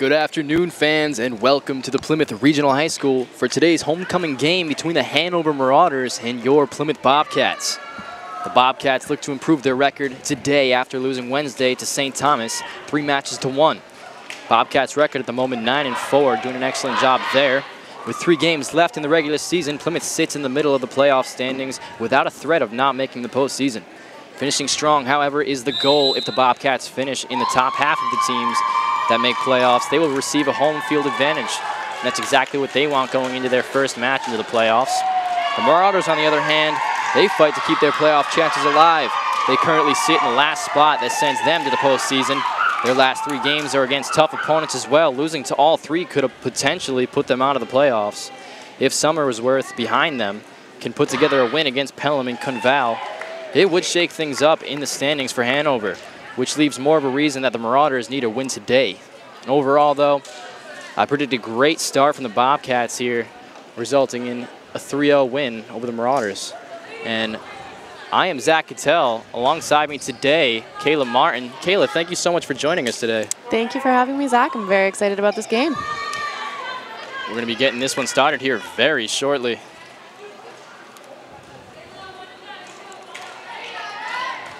Good afternoon, fans, and welcome to the Plymouth Regional High School for today's homecoming game between the Hanover Marauders and your Plymouth Bobcats. The Bobcats look to improve their record today after losing Wednesday to St. Thomas 3-1. Bobcats' record at the moment 9-4, doing an excellent job there. With 3 games left in the regular season, Plymouth sits in the middle of the playoff standings without a threat of not making the postseason. Finishing strong, however, is the goal. If the Bobcats finish in the top half of the teams that make playoffs, they will receive a home field advantage. And that's exactly what they want going into their first match into the playoffs. The Marauders, on the other hand, they fight to keep their playoff chances alive. They currently sit in the last spot that sends them to the postseason. Their last 3 games are against tough opponents as well. Losing to all 3 could have potentially put them out of the playoffs. If Somersworth, behind them, can put together a win against Pelham and Conval, it would shake things up in the standings for Hanover, which leaves more of a reason that the Marauders need a win today. And overall, though, I predict a great start from the Bobcats here, resulting in a 3-0 win over the Marauders. And I am Zach Cattell. Alongside me today, Kayla Martin. Kayla, thank you so much for joining us today. Thank you for having me, Zach. I'm very excited about this game. We're going to be getting this one started here very shortly.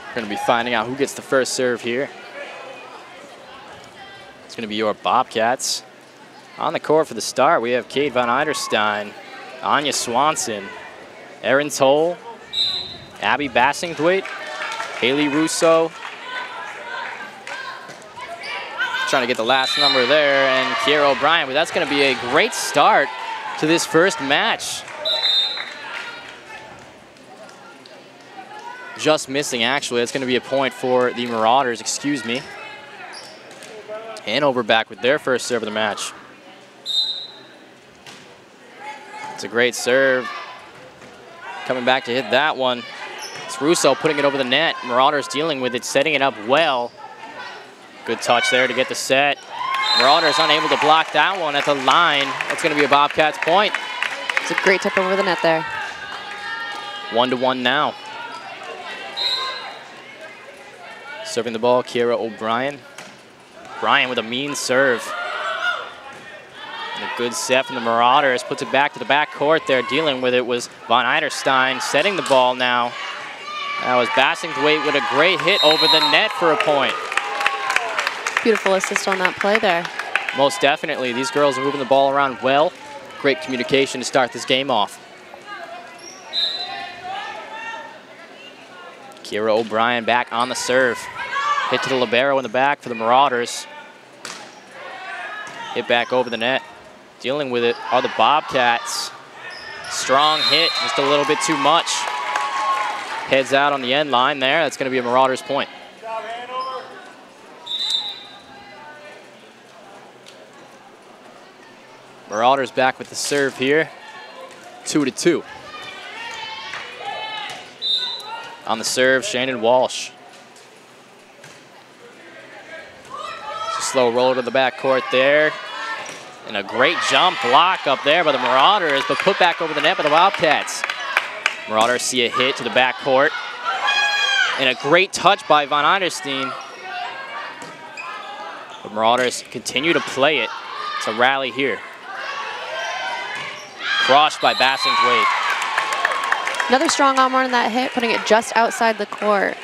We're going to be finding out who gets the first serve here. It's going to be your Bobcats. On the court for the start, we have Kate Von Eiderstein, Anya Swanson, Erin Toll, Abby Bassingthwaite, Haley Russo. Trying to get the last number there, and Kiera O'Brien, but that's going to be a great start to this first match. Just missing, actually. That's going to be a point for the Marauders, excuse me. Hanover back with their first serve of the match. It's a great serve. Coming back to hit that one. It's Russo putting it over the net. Marauders dealing with it, setting it up well. Good touch there to get the set. Marauders unable to block that one at the line. That's going to be a Bobcats point. It's a great tip over the net there. 1-1 now. Serving the ball, Kiera O'Brien. Bryan with a mean serve. And a good set from the Marauders. Puts it back to the back court there. Dealing with it was Von Eiderstein. Setting the ball now. That was Bassingthwaite with a great hit over the net for a point. Beautiful assist on that play there. Most definitely. These girls are moving the ball around well. Great communication to start this game off. Kiera O'Brien back on the serve. Hit to the libero in the back for the Marauders. Hit back over the net. Dealing with it are the Bobcats. Strong hit, just a little bit too much. Heads out on the end line there. That's going to be a Marauders point. Marauders back with the serve here. 2-2. On the serve, Shannon Walsh. Slow roll to the backcourt there. And a great jump block up there by the Marauders, but put back over the net by the Bobcats. Marauders see a hit to the backcourt. And a great touch by Von Eiderstein. The Marauders continue to play it. It's a rally here. Crushed by Bassingthwaite. Another strong arm on that hit, putting it just outside the court.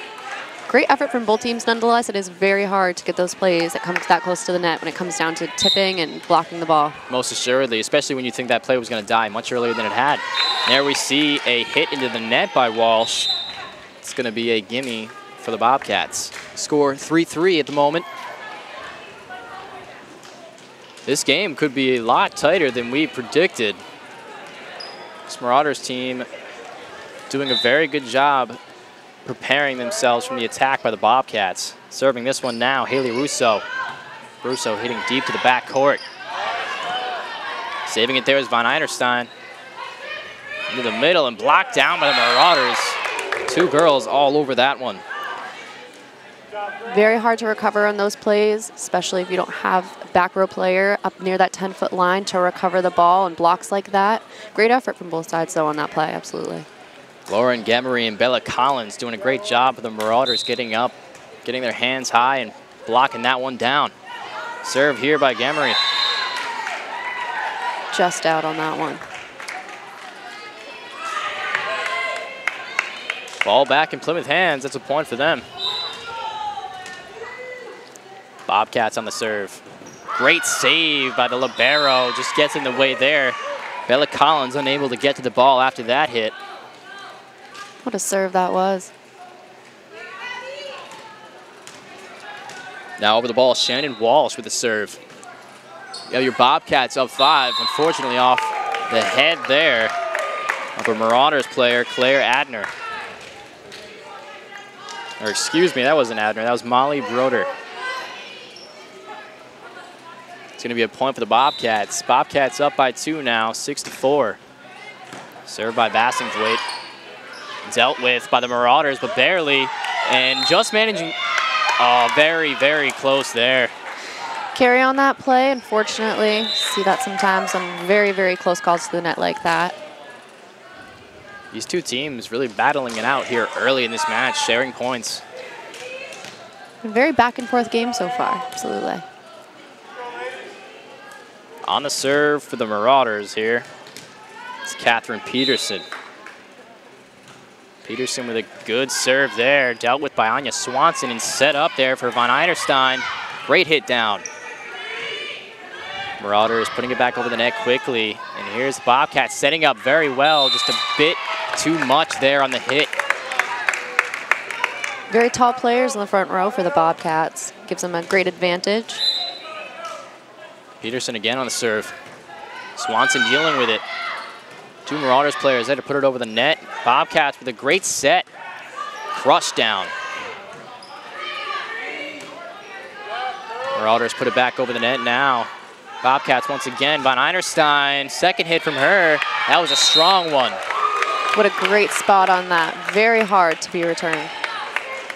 Great effort from both teams nonetheless. It is very hard to get those plays that come that close to the net when it comes down to tipping and blocking the ball. Most assuredly, especially when you think that play was going to die much earlier than it had. There we see a hit into the net by Walsh. It's going to be a gimme for the Bobcats. Score 3-3 at the moment. This game could be a lot tighter than we predicted. This Marauders team doing a very good job preparing themselves from the attack by the Bobcats. Serving this one now, Haley Russo. Russo hitting deep to the back court. Saving it there is Von Eiderstein. Into the middle and blocked down by the Marauders. 2 girls all over that one. Very hard to recover on those plays, especially if you don't have a back row player up near that 10-foot line to recover the ball and blocks like that. Great effort from both sides, though, on that play, absolutely. Lauren Gemery and Bella Collins doing a great job for the Marauders getting up, getting their hands high and blocking that one down. Serve here by Gemery. Just out on that one. Ball back in Plymouth hands. That's a point for them. Bobcats on the serve. Great save by the libero. Just gets in the way there. Bella Collins unable to get to the ball after that hit. What a serve that was. Now over the ball, Shannon Walsh with the serve. You have your Bobcats up 5. Unfortunately off the head there of a Marauders player, Claire Adner. Or excuse me, that wasn't Adner, that was Molly Broder. It's going to be a point for the Bobcats. Bobcats up by 2 now, 6-4. Served by Bassingthwaite. Dealt with by the Marauders, but barely. And just managing, oh, very, very close there. Carry on that play, unfortunately. See that sometimes on very, very close calls to the net like that. These two teams really battling it out here early in this match, sharing points. A very back and forth game so far, absolutely. On the serve for the Marauders here, it's Catherine Peterson. Peterson with a good serve there, dealt with by Anya Swanson and set up there for Von Eiderstein. Great hit down. Marauders putting it back over the net quickly. And here's Bobcats setting up very well, just a bit too much there on the hit. Very tall players in the front row for the Bobcats. Gives them a great advantage. Peterson again on the serve. Swanson dealing with it. Two Marauders players had to put it over the net. Bobcats with a great set. Crushed down. Marauders put it back over the net now. Bobcats once again. Von Eiderstein, second hit from her. That was a strong one. What a great spot on that. Very hard to be returned.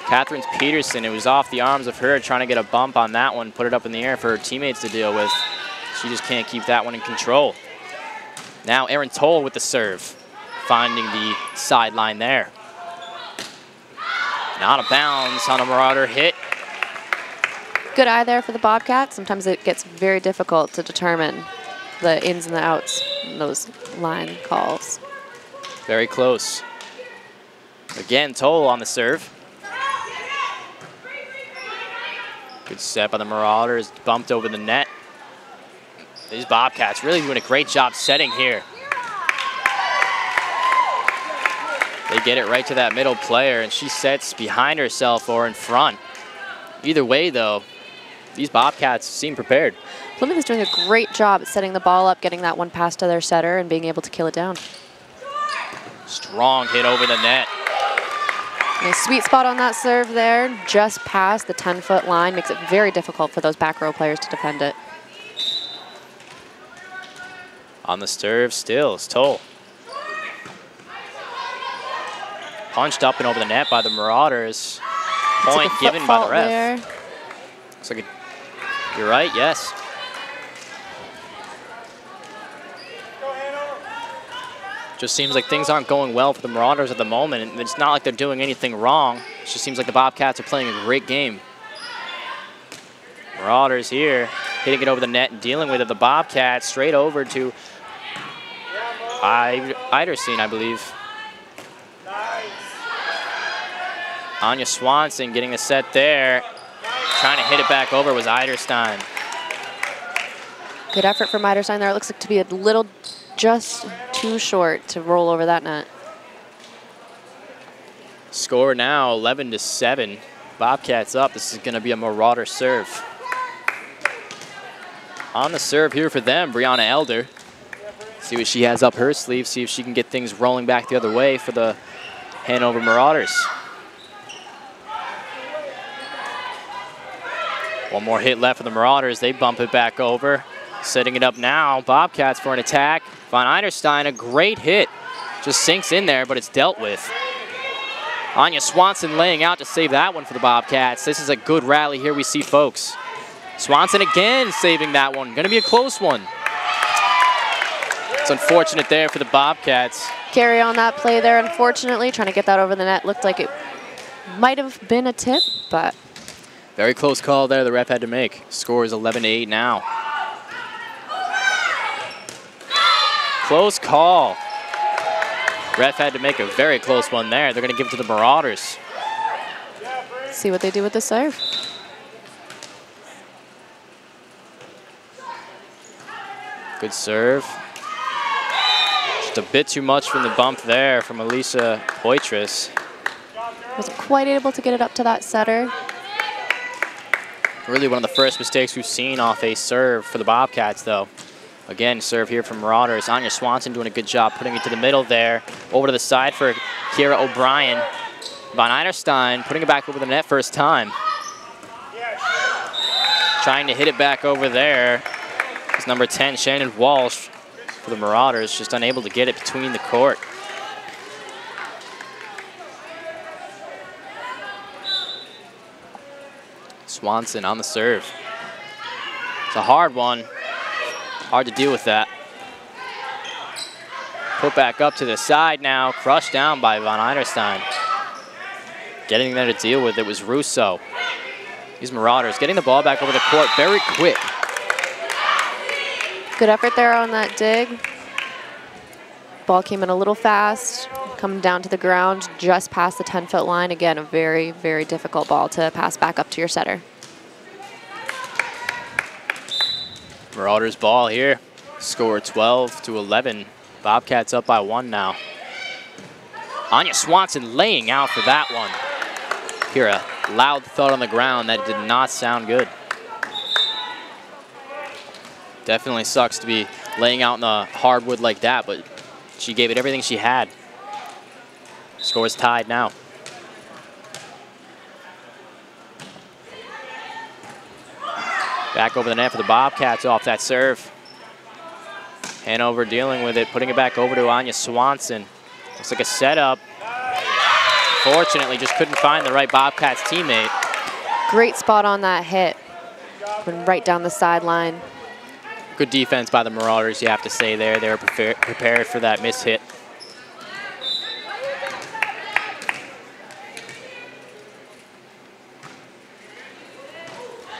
Catherine Peterson, it was off the arms of her trying to get a bump on that one, put it up in the air for her teammates to deal with. She just can't keep that one in control. Now Erin Toll with the serve, finding the sideline there. Not a bounds on a Marauder hit. Good eye there for the Bobcats. Sometimes it gets very difficult to determine the ins and the outs in those line calls. Very close. Again, Toll on the serve. Good set by the Marauders, bumped over the net. These Bobcats really doing a great job setting here. They get it right to that middle player, and she sets behind herself or in front. Either way, though, these Bobcats seem prepared. Plymouth is doing a great job at setting the ball up, getting that one pass to their setter, and being able to kill it down. Strong hit over the net. Nice sweet spot on that serve there, just past the 10-foot line. Makes it very difficult for those back row players to defend it. On the serve still is Toll. Punched up and over the net by the Marauders. Point given by the ref. There. Looks like you're right, yes. Just seems like things aren't going well for the Marauders at the moment. And it's not like they're doing anything wrong. It just seems like the Bobcats are playing a great game. Marauders here, hitting it over the net and dealing with it. The Bobcats straight over to Eiderstein, I believe. Anya Swanson getting a set there. Trying to hit it back over was Eiderstein. Good effort from Eiderstein there. It looks like to be a little just too short to roll over that net. Score now 11-7. Bobcats up. This is going to be a Marauder serve. On the serve here for them, Brianna Elder. See what she has up her sleeve. See if she can get things rolling back the other way for the Hanover Marauders. One more hit left for the Marauders. They bump it back over. Setting it up now. Bobcats for an attack. Von Eiderstein, a great hit. Just sinks in there, but it's dealt with. Anya Swanson laying out to save that one for the Bobcats. This is a good rally here we see, folks. Swanson again saving that one. Going to be a close one. It's unfortunate there for the Bobcats. Carry on that play there, unfortunately. Trying to get that over the net. Looked like it might have been a tip, but Very close call there the ref had to make. Score is 11-8 now. Close call. Ref had to make a very close one there. They're going to give it to the Marauders. See what they do with the serve. Good serve. Just a bit too much from the bump there from Elisa Poitras. Wasn't quite able to get it up to that setter. Really one of the first mistakes we've seen off a serve for the Bobcats, though. Again, serve here from Marauders. Anya Swanson doing a good job putting it to the middle there. Over to the side for Kira O'Brien. Von Eiderstein putting it back over the net first time. Trying to hit it back over there. It's number 10, Shannon Walsh for the Marauders, just unable to get it between the court. Swanson on the serve. It's a hard one. Hard to deal with that. Put back up to the side now. Crushed down by Von Eiderstein. Getting there to deal with it was Russo. These Marauders getting the ball back over the court very quick. Good effort there on that dig. Ball came in a little fast. Coming down to the ground just past the 10-foot line. Again, a very, very difficult ball to pass back up to your setter. Marauders ball here. Score 12-11. Bobcats up by 1 now. Anya Swanson laying out for that one. Hear a loud thud on the ground that did not sound good. Definitely sucks to be laying out in the hardwood like that, but she gave it everything she had. Score's tied now. Back over the net for the Bobcats off that serve. Hanover dealing with it, putting it back over to Anya Swanson. Looks like a setup. Fortunately, just couldn't find the right Bobcats teammate. Great spot on that hit. Went right down the sideline. Good defense by the Marauders, you have to say there. They were prepared for that miss hit.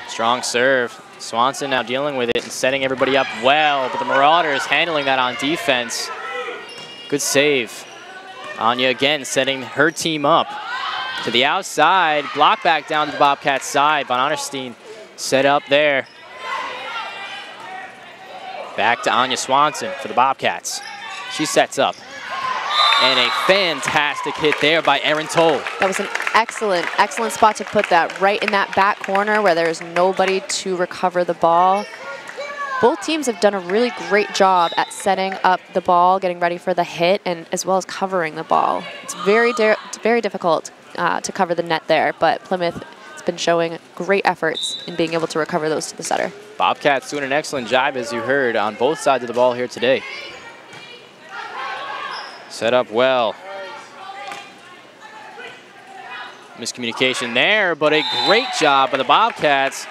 Strong serve. Swanson now dealing with it and setting everybody up well, but the Marauders handling that on defense. Good save. Anya again setting her team up to the outside. Block back down to the Bobcats side. Von Eiderstein set up there. Back to Anya Swanson for the Bobcats. She sets up. And a fantastic hit there by Erin Toll. That was an excellent, excellent spot to put that right in that back corner where there's nobody to recover the ball. Both teams have done a really great job at setting up the ball, getting ready for the hit, and as well as covering the ball. It's very difficult to cover the net there, but Plymouth has been showing great efforts in being able to recover those to the setter. Bobcats doing an excellent job, as you heard, on both sides of the ball here today. Set up well. Miscommunication there, but a great job by the Bobcats.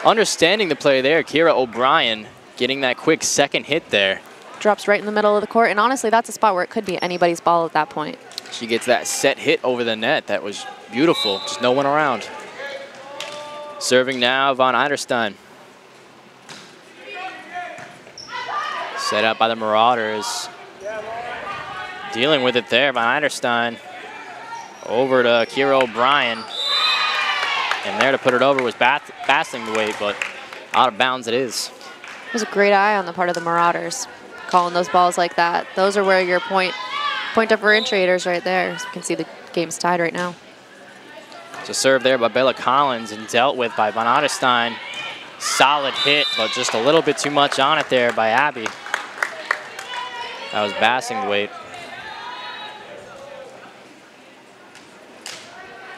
Understanding the play there, Kira O'Brien getting that quick second hit there. Drops right in the middle of the court, and honestly, that's a spot where it could be anybody's ball at that point. She gets that set hit over the net. That was beautiful, just no one around. Serving now, Von Eiderstein. Set up by the Marauders. Dealing with it there, Von Eiderstein. Over to Kira O'Brien. And there to put it over was passing the weight, but out of bounds it is. It was a great eye on the part of the Marauders, calling those balls like that. Those are where your point differentiators right there. So you can see the game's tied right now. It's a serve there by Bella Collins and dealt with by Von Eiderstein. Solid hit, but just a little bit too much on it there by Abby. That was passing the weight.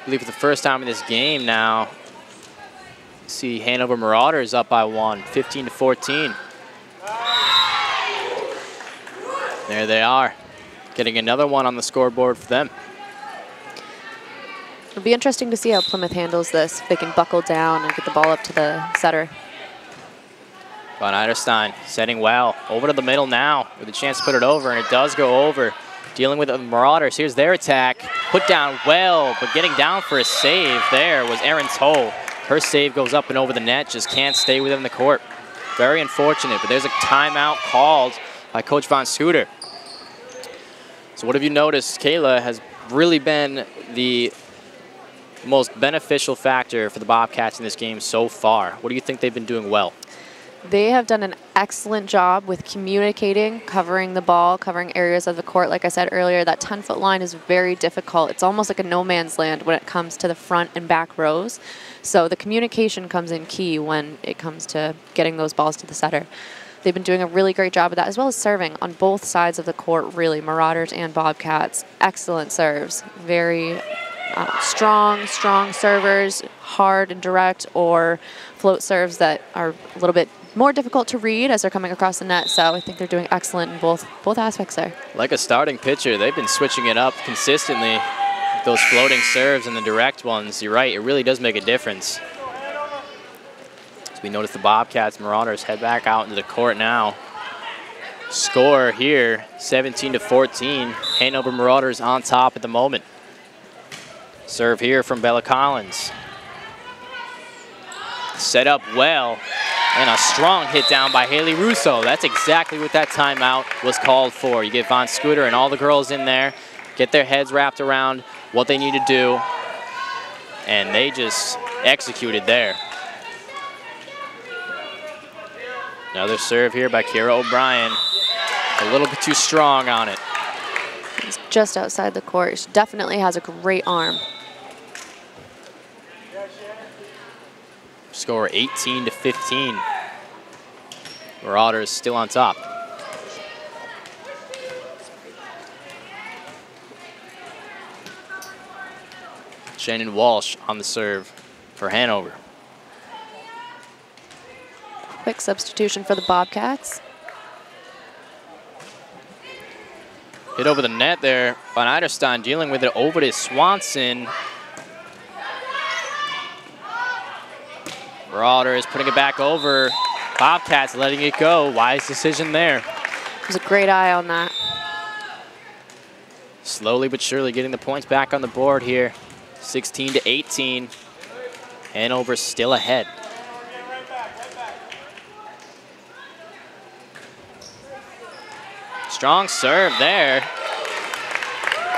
I believe for the first time in this game now, see Hanover Marauders up by 1, 15-14. There they are, getting another one on the scoreboard for them. It'll be interesting to see how Plymouth handles this, if they can buckle down and get the ball up to the setter. Von Eiderstein setting well, over to the middle now with a chance to put it over, and it does go over. Dealing with the Marauders, here's their attack. Put down well, but getting down for a save there was Erin Toll. Her save goes up and over the net, just can't stay within the court. Very unfortunate, but there's a timeout called by Coach Von Scooter. So what have you noticed? Kayla has really been the most beneficial factor for the Bobcats in this game so far. What do you think they've been doing well? They have done an excellent job with communicating, covering the ball, covering areas of the court. Like I said earlier, that 10-foot line is very difficult. It's almost like a no man's land when it comes to the front and back rows. So the communication comes in key when it comes to getting those balls to the setter. They've been doing a really great job of that, as well as serving on both sides of the court, really, Marauders and Bobcats. Excellent serves. Very strong servers, hard and direct, or float serves that are a little bit more difficult to read as they're coming across the net. So I think they're doing excellent in both aspects there. Like a starting pitcher, they've been switching it up consistently. Those floating serves and the direct ones, you're right, it really does make a difference. As we notice the Bobcats, Marauders head back out into the court now. Score here, 17-14. Hanover Marauders on top at the moment. Serve here from Bella Collins. Set up well, and a strong hit down by Haley Russo. That's exactly what that timeout was called for. You get Von Scooter and all the girls in there, get their heads wrapped around what they need to do, and they just executed there. Another serve here by Kira O'Brien. A little bit too strong on it. It's just outside the court. She definitely has a great arm. Score 18-15. Marauders still on top. Shannon Walsh on the serve for Hanover. Quick substitution for the Bobcats. Hit over the net there. Van Eiderstein dealing with it over to Swanson. Marauders putting it back over. Bobcats letting it go. Wise decision there. It was a great eye on that. Slowly but surely getting the points back on the board here. 16-18. Hanover still ahead. Strong serve there.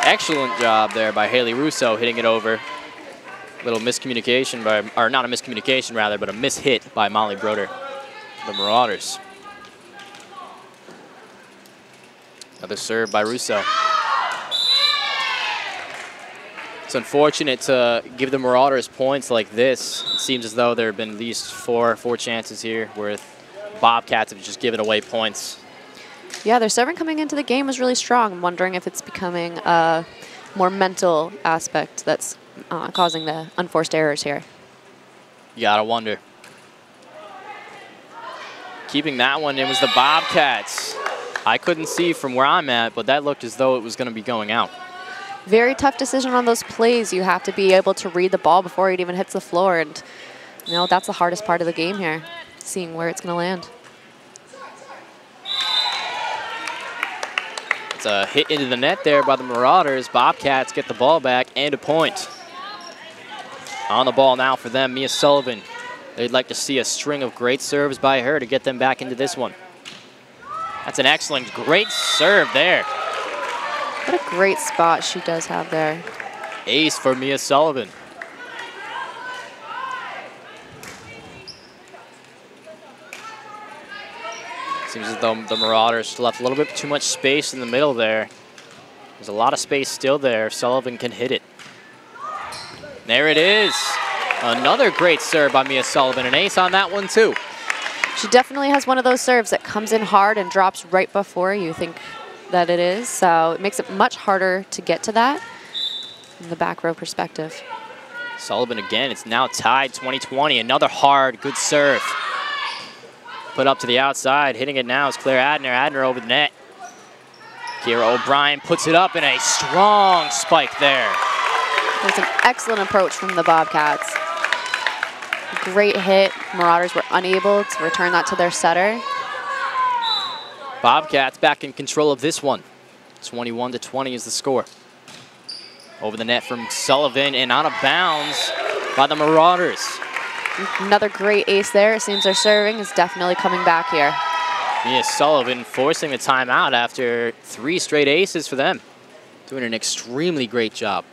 Excellent job there by Haley Russo hitting it over. Little miscommunication by, or not a miscommunication rather, but a mishit by Molly Broder, the Marauders. Another serve by Russo. It's unfortunate to give the Marauders points like this. It seems as though there have been at least four chances here where Bobcats have just given away points. Yeah, their serving coming into the game was really strong. I'm wondering if it's becoming a more mental aspect that's causing the unforced errors here. You gotta wonder. Keeping that one in was the Bobcats. I couldn't see from where I'm at, but that looked as though it was gonna be going out. Very tough decision on those plays. You have to be able to read the ball before it even hits the floor, and you know, that's the hardest part of the game here, seeing where it's gonna land. It's a hit into the net there by the Marauders. Bobcats get the ball back and a point. On the ball now for them, Mia Sullivan. They'd like to see a string of great serves by her to get them back into this one. That's an excellent, great serve there. What a great spot she does have there. Ace for Mia Sullivan. Seems as though the Marauders left a little bit too much space in the middle there. There's a lot of space still there if Sullivan can hit it. There it is. Another great serve by Mia Sullivan. An ace on that one too. She definitely has one of those serves that comes in hard and drops right before you think that it is. So it makes it much harder to get to that from the back row perspective. Sullivan again, it's now tied 20-20. Another hard, good serve. Put up to the outside, hitting it now is Claire Adner. Adner over the net. Kira O'Brien puts it up in a strong spike there. There's an excellent approach from the Bobcats. Great hit. Marauders were unable to return that to their setter. Bobcats back in control of this one. 21-20 is the score. Over the net from Sullivan and out of bounds by the Marauders. Another great ace there. It seems their serving is definitely coming back here. Mia Sullivan forcing the timeout after 3 straight aces for them. Doing an extremely great job.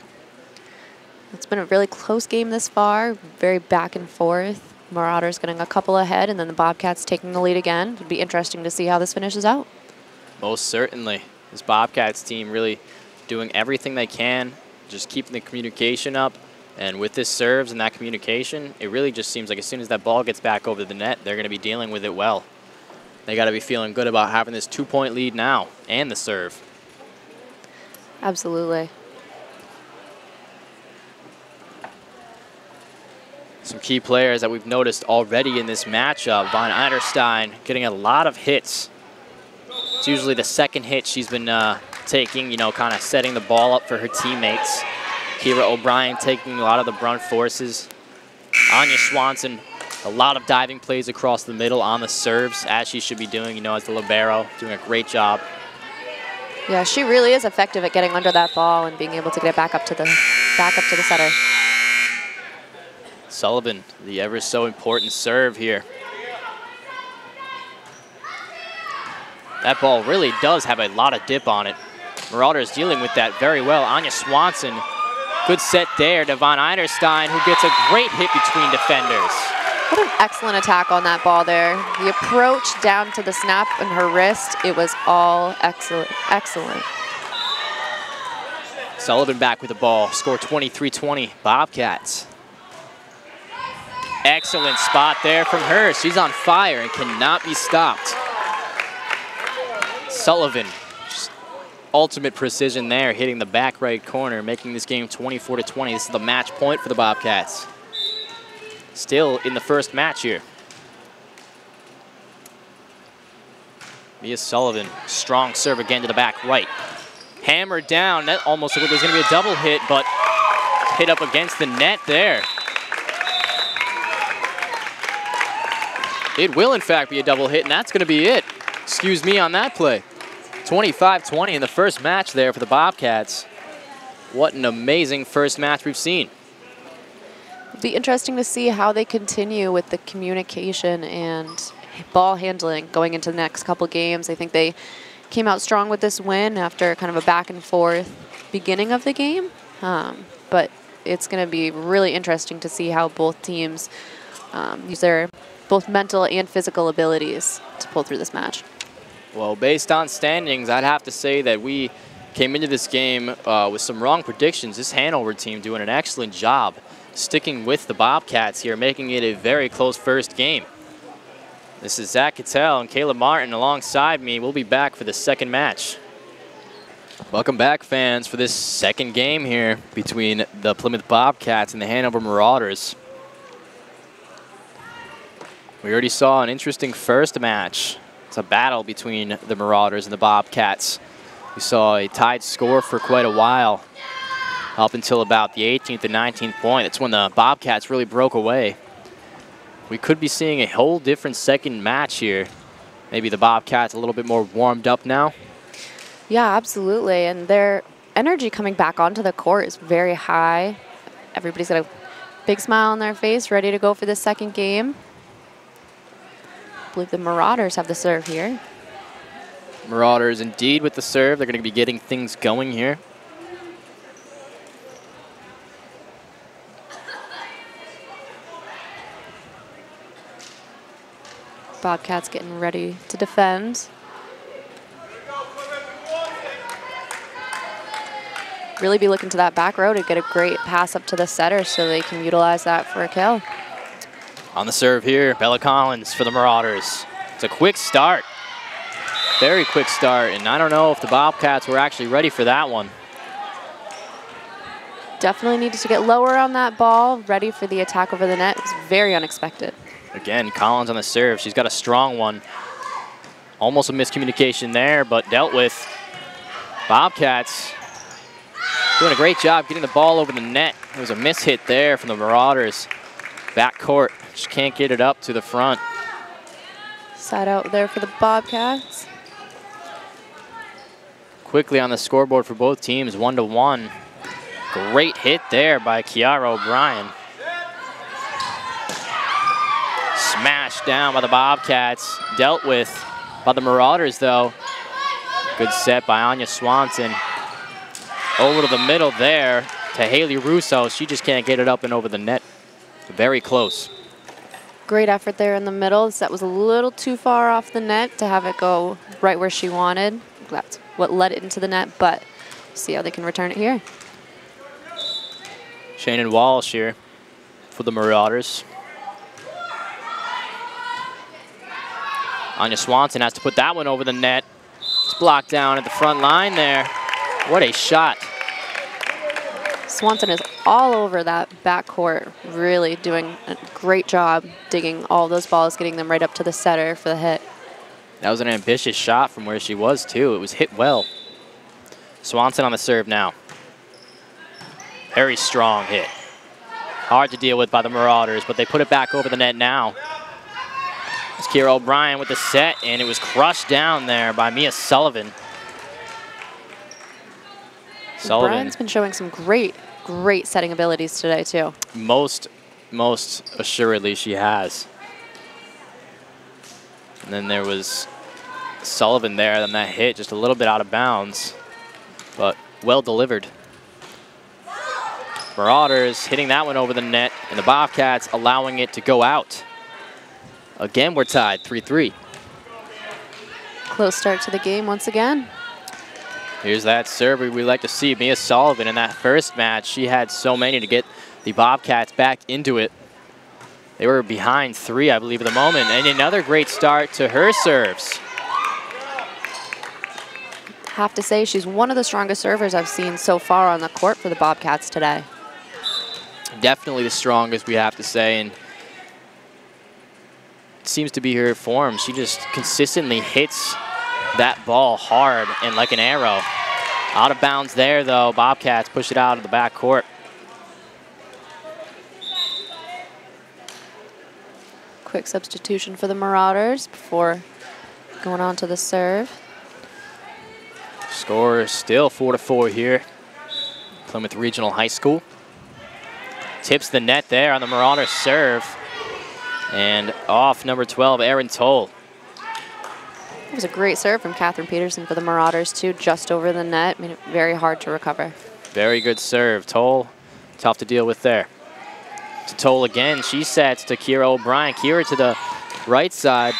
It's been a really close game this far, very back and forth. Marauders getting a couple ahead, and then the Bobcats taking the lead again. It'd be interesting to see how this finishes out. Most certainly. This Bobcats team really doing everything they can, just keeping the communication up. And with this serves and that communication, it really just seems like as soon as that ball gets back over the net, they're going to be dealing with it well. They got to be feeling good about having this 2-point lead now and the serve. Absolutely. Some key players that we've noticed already in this matchup. Von Eiderstein getting a lot of hits. It's usually the second hit she's been taking, you know, kind of setting the ball up for her teammates. Kira O'Brien taking a lot of the brunt forces. Anya Swanson, a lot of diving plays across the middle on the serves, as she should be doing, you know, as the libero, doing a great job. Yeah, she really is effective at getting under that ball and being able to get it back up to the setter. Sullivan, the ever so important serve here. That ball really does have a lot of dip on it. Marauders dealing with that very well. Anya Swanson, good set there to Von Eiderstein, who gets a great hit between defenders. What an excellent attack on that ball there. The approach down to the snap and her wrist, it was all excellent. Excellent. Sullivan back with the ball. Score 23-20, Bobcats. Excellent spot there from her. She's on fire and cannot be stopped. Sullivan, just ultimate precision there, hitting the back right corner, making this game 24-20. This is the match point for the Bobcats. Still in the first match here. Mia Sullivan, strong serve again to the back right. Hammered down, that almost looked like there was going to be a double hit, but hit up against the net there. It will, in fact, be a double hit, and that's going to be it. Excuse me on that play. 25-20 in the first match there for the Bobcats. What an amazing first match we've seen. It'll be interesting to see how they continue with the communication and ball handling going into the next couple games. I think they came out strong with this win after kind of a back and forth beginning of the game. But it's going to be really interesting to see how both teams use their both mental and physical abilities to pull through this match. Well, based on standings, I'd have to say that we came into this game with some wrong predictions. This Hanover team doing an excellent job sticking with the Bobcats here, making it a very close first game. This is Zach Cattell and Caleb Martin alongside me. We'll be back for the second match. Welcome back, fans, for this second game here between the Plymouth Bobcats and the Hanover Marauders. We already saw an interesting first match. It's a battle between the Marauders and the Bobcats. We saw a tied score for quite a while, up until about the 18th and 19th point. That's when the Bobcats really broke away. We could be seeing a whole different second match here. Maybe the Bobcats a little bit more warmed up now. Yeah, absolutely. And their energy coming back onto the court is very high. Everybody's got a big smile on their face, ready to go for this second game. I believe the Marauders have the serve here. Marauders indeed with the serve. They're going to be getting things going here. Bobcats getting ready to defend. Really be looking to that back row to get a great pass up to the setter so they can utilize that for a kill. On the serve here, Bella Collins for the Marauders. It's a quick start. Very quick start, and I don't know if the Bobcats were actually ready for that one. Definitely needed to get lower on that ball, ready for the attack over the net. It was very unexpected. Again, Collins on the serve. She's got a strong one. Almost a miscommunication there, but dealt with. Bobcats doing a great job getting the ball over the net. There was a mishit there from the Marauders. Back court, just can't get it up to the front. Side out there for the Bobcats. Quickly on the scoreboard for both teams, 1-1. Great hit there by Kiara O'Brien. Smashed down by the Bobcats. Dealt with by the Marauders, though. Good set by Anya Swanson. Over to the middle there to Haley Russo. She just can't get it up and over the net. Very close. Great effort there in the middle. The set was a little too far off the net to have it go right where she wanted. That's what led it into the net, but see how they can return it here. Shannon Walsh here for the Marauders. Anya Swanson has to put that one over the net. It's blocked down at the front line there. What a shot. Swanson is all over that backcourt, really doing a great job digging all those balls, getting them right up to the setter for the hit. That was an ambitious shot from where she was, too. It was hit well. Swanson on the serve now. Very strong hit. Hard to deal with by the Marauders, but they put it back over the net now. It's Kira O'Brien with the set, and it was crushed down there by Mia Sullivan. O'Brien's been showing some great setting abilities today, too. Most assuredly she has. And then there was Sullivan there, and that hit just a little bit out of bounds, but well delivered. Marauders hitting that one over the net, and the Bobcats allowing it to go out. Again, we're tied 3-3. Close start to the game once again. Here's that server we like to see. Mia Sullivan in that first match, she had so many to get the Bobcats back into it. They were behind 3, I believe, at the moment. And another great start to her serves. Have to say, she's one of the strongest servers I've seen so far on the court for the Bobcats today. Definitely the strongest, we have to say. And it seems to be her form. She just consistently hits that ball hard and like an arrow. Out of bounds there, though. Bobcats push it out of the back court. Quick substitution for the Marauders before going on to the serve. Score is still 4-4 here. Plymouth Regional High School. Tips the net there on the Marauders serve. And off number 12, Erin Toll. It was a great serve from Catherine Peterson for the Marauders, too, just over the net. Made it very hard to recover. Very good serve. Toll, tough to deal with there. To Toll again. She sets to Kira O'Brien. Kira to the right side.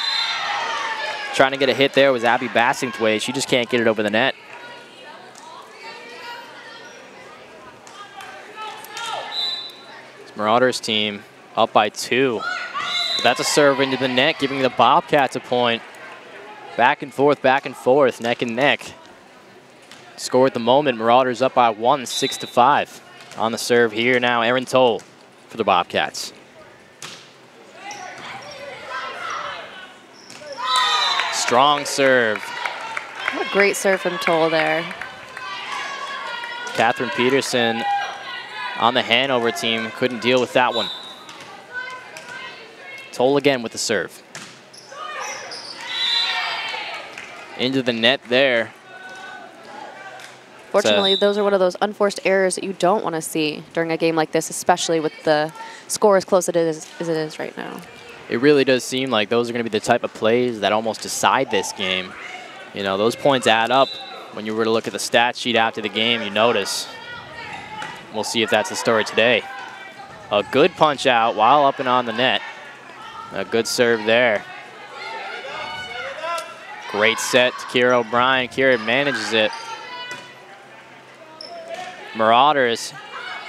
Trying to get a hit there was Abby Bassingthwaite. She just can't get it over the net. This Marauders team up by 2. But that's a serve into the net, giving the Bobcats a point. Back and forth, neck and neck. Score at the moment, Marauders up by 1, 6-5. On the serve here now, Erin Toll for the Bobcats. Strong serve. What a great serve from Toll there. Catherine Peterson on the Hanover team couldn't deal with that one. Toll again with the serve. Into the net there. Fortunately, those are one of those unforced errors that you don't want to see during a game like this, especially with the score as close as it is right now. It really does seem like those are going to be the type of plays that almost decide this game. You know, those points add up. When you were to look at the stat sheet after the game, you notice. We'll see if that's the story today. A good punch out while up and on the net. A good serve there. Great set to Kira O'Brien. Kira manages it. Marauders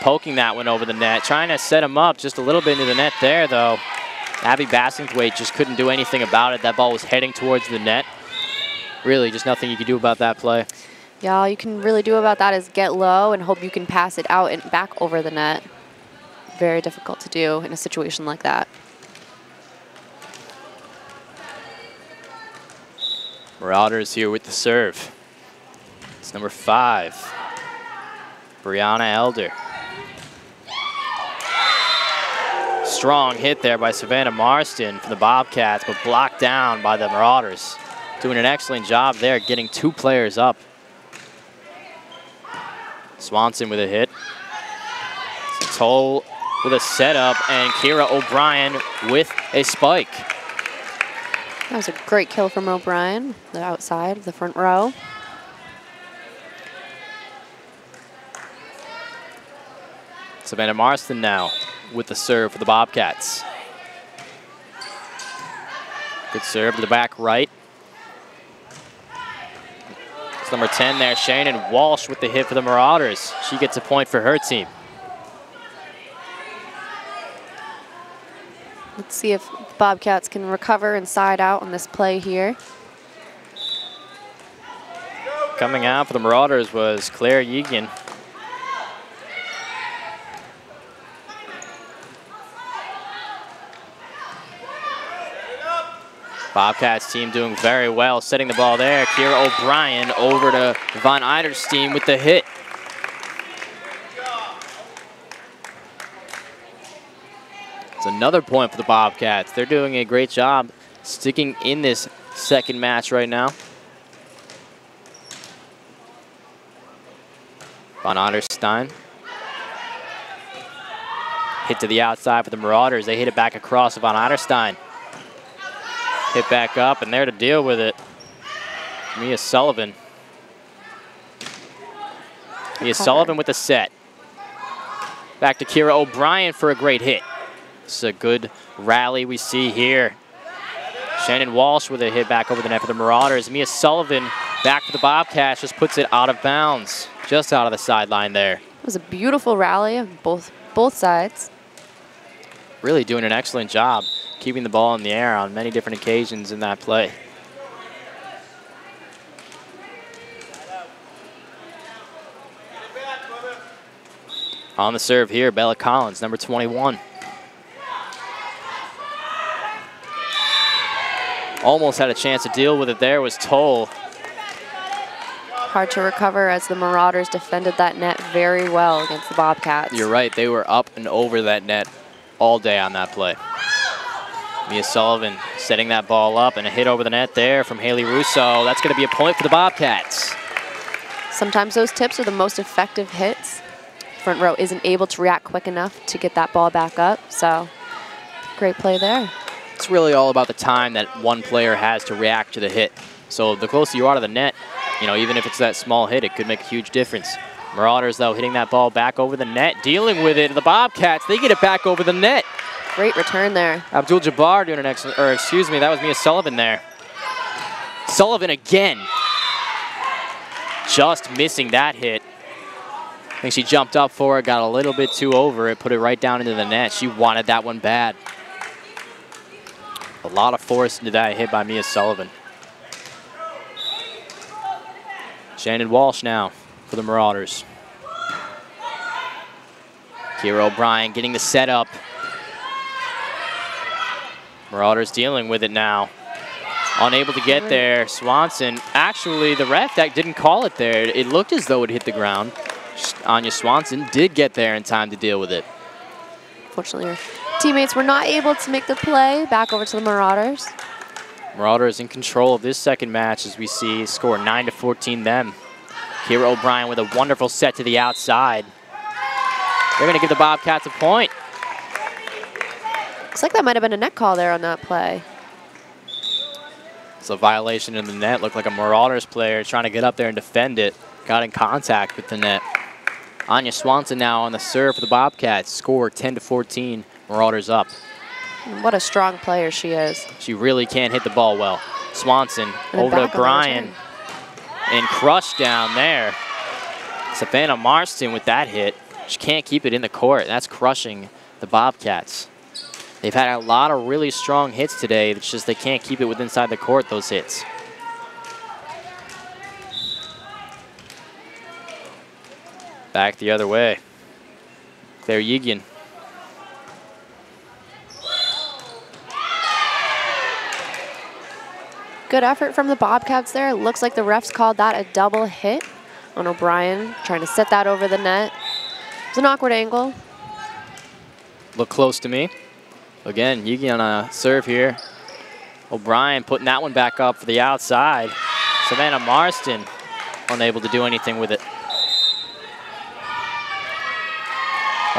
poking that one over the net, trying to set him up just a little bit into the net there, though. Abby Bassingthwaite just couldn't do anything about it. That ball was heading towards the net. Really, just nothing you could do about that play. Yeah, all you can really do about that is get low and hope you can pass it out and back over the net. Very difficult to do in a situation like that. Marauders here with the serve. It's number 5, Brianna Elder. Strong hit there by Savannah Marston for the Bobcats, but blocked down by the Marauders. Doing an excellent job there, getting 2 players up. Swanson with a hit. Toll with a setup, and Kira O'Brien with a spike. That was a great kill from O'Brien, the outside of the front row. Savannah Marston now with the serve for the Bobcats. Good serve to the back right. It's number 10 there, Shannon Walsh with the hit for the Marauders. She gets a point for her team. Let's see if Bobcats can recover and side out on this play here. Coming out for the Marauders was Claire Yegan. Bobcats team doing very well, setting the ball there. Kira O'Brien over to Von Eiderstein with the hit. It's another point for the Bobcats. They're doing a great job sticking in this second match right now. Von Eiderstein. Hit to the outside for the Marauders. They hit it back across to Von Eiderstein. Hit back up, and there to deal with it, Mia Sullivan. Mia Sullivan with the set. Back to Kira O'Brien for a great hit. It's a good rally we see here. Shannon Walsh with a hit back over the net for the Marauders. Mia Sullivan back for the Bobcats, just puts it out of bounds, just out of the sideline there. It was a beautiful rally of both sides. Really doing an excellent job keeping the ball in the air on many different occasions in that play. On the serve here, Bella Collins, number 21. Almost had a chance to deal with it there, was Toll. Hard to recover as the Marauders defended that net very well against the Bobcats. You're right, they were up and over that net all day on that play. Mia Sullivan setting that ball up, and a hit over the net there from Haley Russo. That's going to be a point for the Bobcats. Sometimes those tips are the most effective hits. Front row isn't able to react quick enough to get that ball back up, so great play there. It's really all about the time that one player has to react to the hit. So the closer you are to the net, you know, even if it's that small hit, it could make a huge difference. Marauders, though, hitting that ball back over the net, dealing with it. The Bobcats, they get it back over the net. Great return there. Abdul-Jabbar doing an excellent, or excuse me, that was Mia Sullivan there. Sullivan again. Just missing that hit. I think she jumped up for it, got a little bit too over it, put it right down into the net. She wanted that one bad. A lot of force into that hit by Mia Sullivan. Shannon Walsh now for the Marauders. Kira O'Brien getting the setup. Marauders dealing with it now. Unable to get there. Swanson, actually the ref that didn't call it there. It looked as though it hit the ground. Anya Swanson did get there in time to deal with it. Fortunately, her teammates were not able to make the play. Back over to the Marauders. Marauders in control of this second match as we see score 9-14 them. Kira O'Brien with a wonderful set to the outside. They're going to give the Bobcats a point. Looks like that might have been a net call there on that play. It's a violation in the net. Looked like a Marauders player trying to get up there and defend it. Got in contact with the net. Anya Swanson now on the serve for the Bobcats. Score 10-14. Marauders up. What a strong player she is. She really can hit the ball well. Swanson over to Bryan. And crushed down there. Savannah Marston with that hit. She can't keep it in the court. That's crushing the Bobcats. They've had a lot of really strong hits today. It's just they can't keep it within inside the court, those hits. Back the other way. Claire Yegan. Good effort from the Bobcats there. It looks like the refs called that a double hit on O'Brien, trying to set that over the net. It was an awkward angle. Look close to me. Again, Yegan on a serve here. O'Brien putting that one back up for the outside. Savannah Marston unable to do anything with it.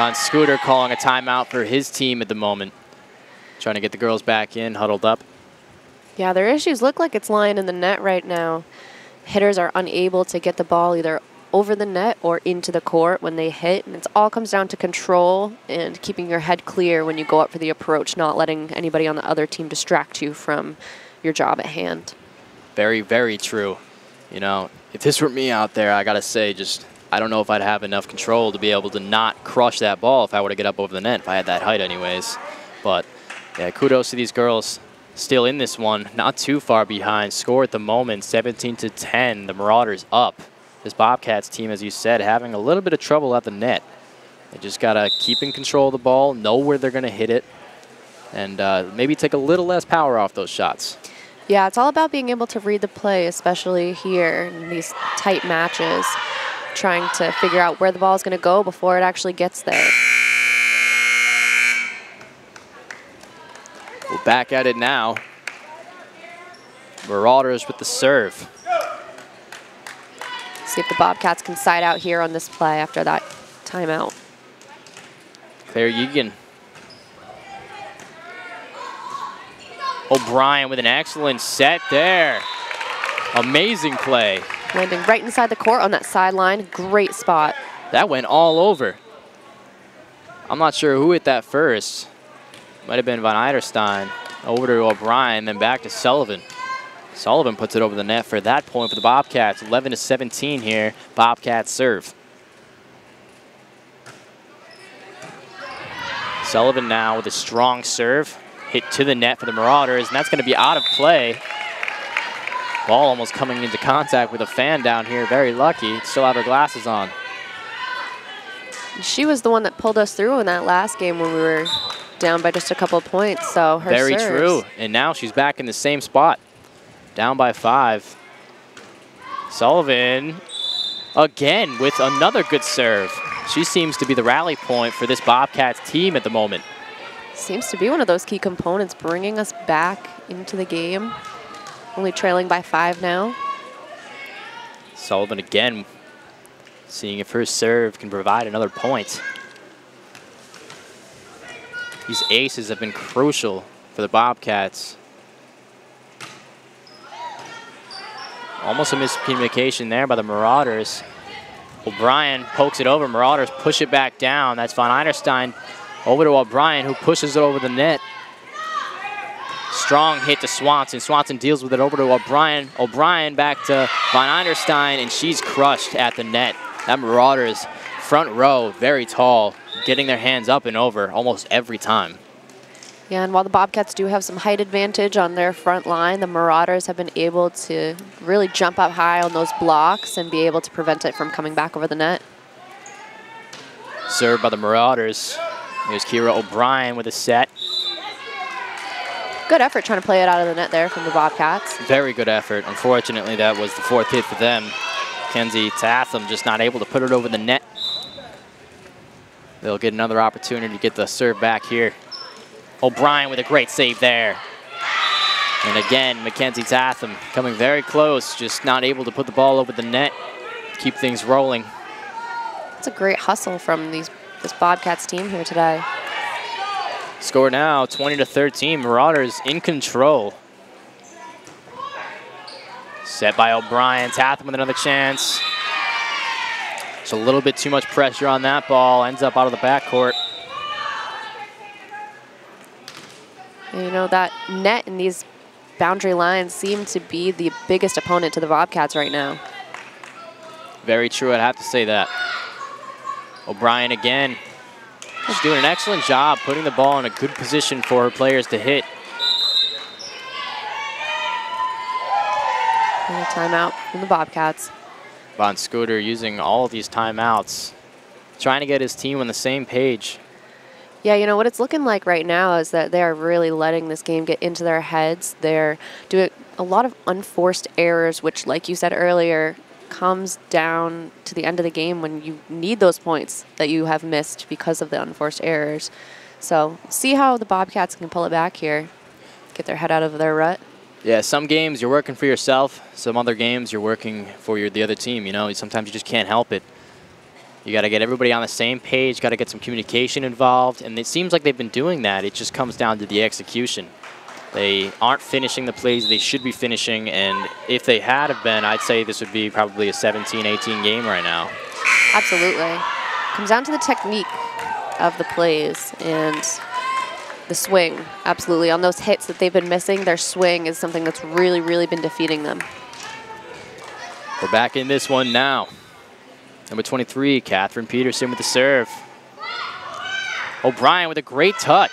On Scooter calling a timeout for his team at the moment. Trying to get the girls back in, huddled up. Yeah, their issues look like it's lying in the net right now. Hitters are unable to get the ball either over the net or into the court when they hit. And it all comes down to control and keeping your head clear when you go up for the approach, not letting anybody on the other team distract you from your job at hand. Very, very true. You know, if this were me out there, I got to say, I don't know if I'd have enough control to be able to not crush that ball if I were to get up over the net, if I had that height anyways. But, yeah, kudos to these girls. Still in this one, not too far behind. Score at the moment, 17-10. The Marauders up. This Bobcats team, as you said, having a little bit of trouble at the net. They just got to keep in control of the ball, know where they're going to hit it, and maybe take a little less power off those shots. Yeah, it's all about being able to read the play, especially here in these tight matches, trying to figure out where the ball is going to go before it actually gets there. We're back at it now. Marauders with the serve. See if the Bobcats can side out here on this play after that timeout. Claire Egan. O'Brien with an excellent set there. Amazing play. Landing right inside the court on that sideline. Great spot. That went all over. I'm not sure who hit that first. Might have been Van Eiderstein. Over to O'Brien, then back to Sullivan. Sullivan puts it over the net for that point for the Bobcats. 11-17 here. Bobcats serve. Sullivan now with a strong serve. Hit to the net for the Marauders, and that's going to be out of play. Ball almost coming into contact with a fan down here. Very lucky. Still have her glasses on. She was the one that pulled us through in that last game when we were down by just a couple of points, so her Very serves. true, and now she's back in the same spot. Down by 5. Sullivan again with another good serve. She seems to be the rally point for this Bobcats team at the moment. Seems to be one of those key components, bringing us back into the game. Only trailing by 5 now. Sullivan again, seeing if her serve can provide another point. These aces have been crucial for the Bobcats. Almost a miscommunication there by the Marauders. O'Brien pokes it over. Marauders push it back down. That's Van Eiderstein over to O'Brien, who pushes it over the net. Strong hit to Swanson. Swanson deals with it over to O'Brien. O'Brien back to Van Eiderstein, and she's crushed at the net. That Marauders front row, very tall, getting their hands up and over almost every time. Yeah, and while the Bobcats do have some height advantage on their front line, the Marauders have been able to really jump up high on those blocks and be able to prevent it from coming back over the net. Served by the Marauders. Here's Kira O'Brien with a set. Good effort trying to play it out of the net there from the Bobcats. Very good effort. Unfortunately, that was the 4th hit for them. Kenzie Tatham just not able to put it over the net. They'll get another opportunity to get the serve back here. O'Brien with a great save there. And again, Mackenzie Tatham coming very close, just not able to put the ball over the net, keep things rolling. It's a great hustle from this Bobcats team here today. Score now, 20-13. Marauders in control. Set by O'Brien. Tatham with another chance. Just a little bit too much pressure on that ball. Ends up out of the backcourt. And you know, that net and these boundary lines seem to be the biggest opponent to the Bobcats right now. Very true, I'd have to say that. O'Brien again. She's doing an excellent job putting the ball in a good position for her players to hit. And a timeout from the Bobcats. Von Scooter using all of these timeouts, trying to get his team on the same page. Yeah, you know, what it's looking like right now is that they are really letting this game get into their heads. They're doing a lot of unforced errors, which, like you said earlier, comes down to the end of the game when you need those points that you have missed because of the unforced errors. So see how the Bobcats can pull it back here, get their head out of their rut. Yeah, some games you're working for yourself. Some other games you're working for the other team. You know, sometimes you just can't help it. You got to get everybody on the same page, got to get some communication involved, and it seems like they've been doing that. It just comes down to the execution. They aren't finishing the plays they should be finishing, and if they had have been, I'd say this would be probably a 17-18 game right now. Absolutely. Comes down to the technique of the plays and the swing. Absolutely. On those hits that they've been missing, their swing is something that's really, really been defeating them. We're back in this one now. Number 23, Catherine Peterson with the serve. O'Brien with a great touch.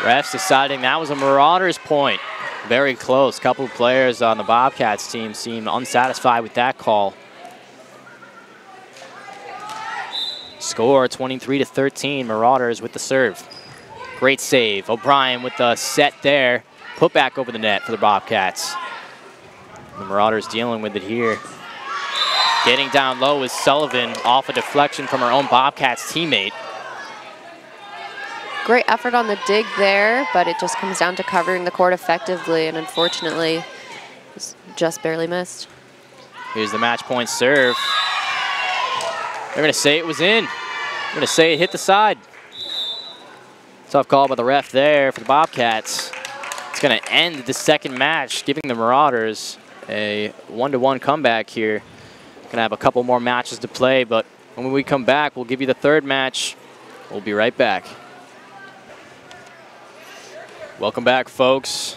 Refs deciding that was a Marauders point. Very close. Couple of players on the Bobcats team seem unsatisfied with that call. Score 23-13, Marauders with the serve. Great save. O'Brien with the set there. Put back over the net for the Bobcats. The Marauders dealing with it here. Getting down low is Sullivan off a deflection from her own Bobcats teammate. Great effort on the dig there, but it just comes down to covering the court effectively, and unfortunately, just barely missed. Here's the match point serve. They're going to say it was in. They're going to say it hit the side. Tough call by the ref there for the Bobcats. It's going to end the second match, giving the Marauders a 1-1 comeback here. Going to have a couple more matches to play, but when we come back, we'll give you the third match. We'll be right back. Welcome back, folks.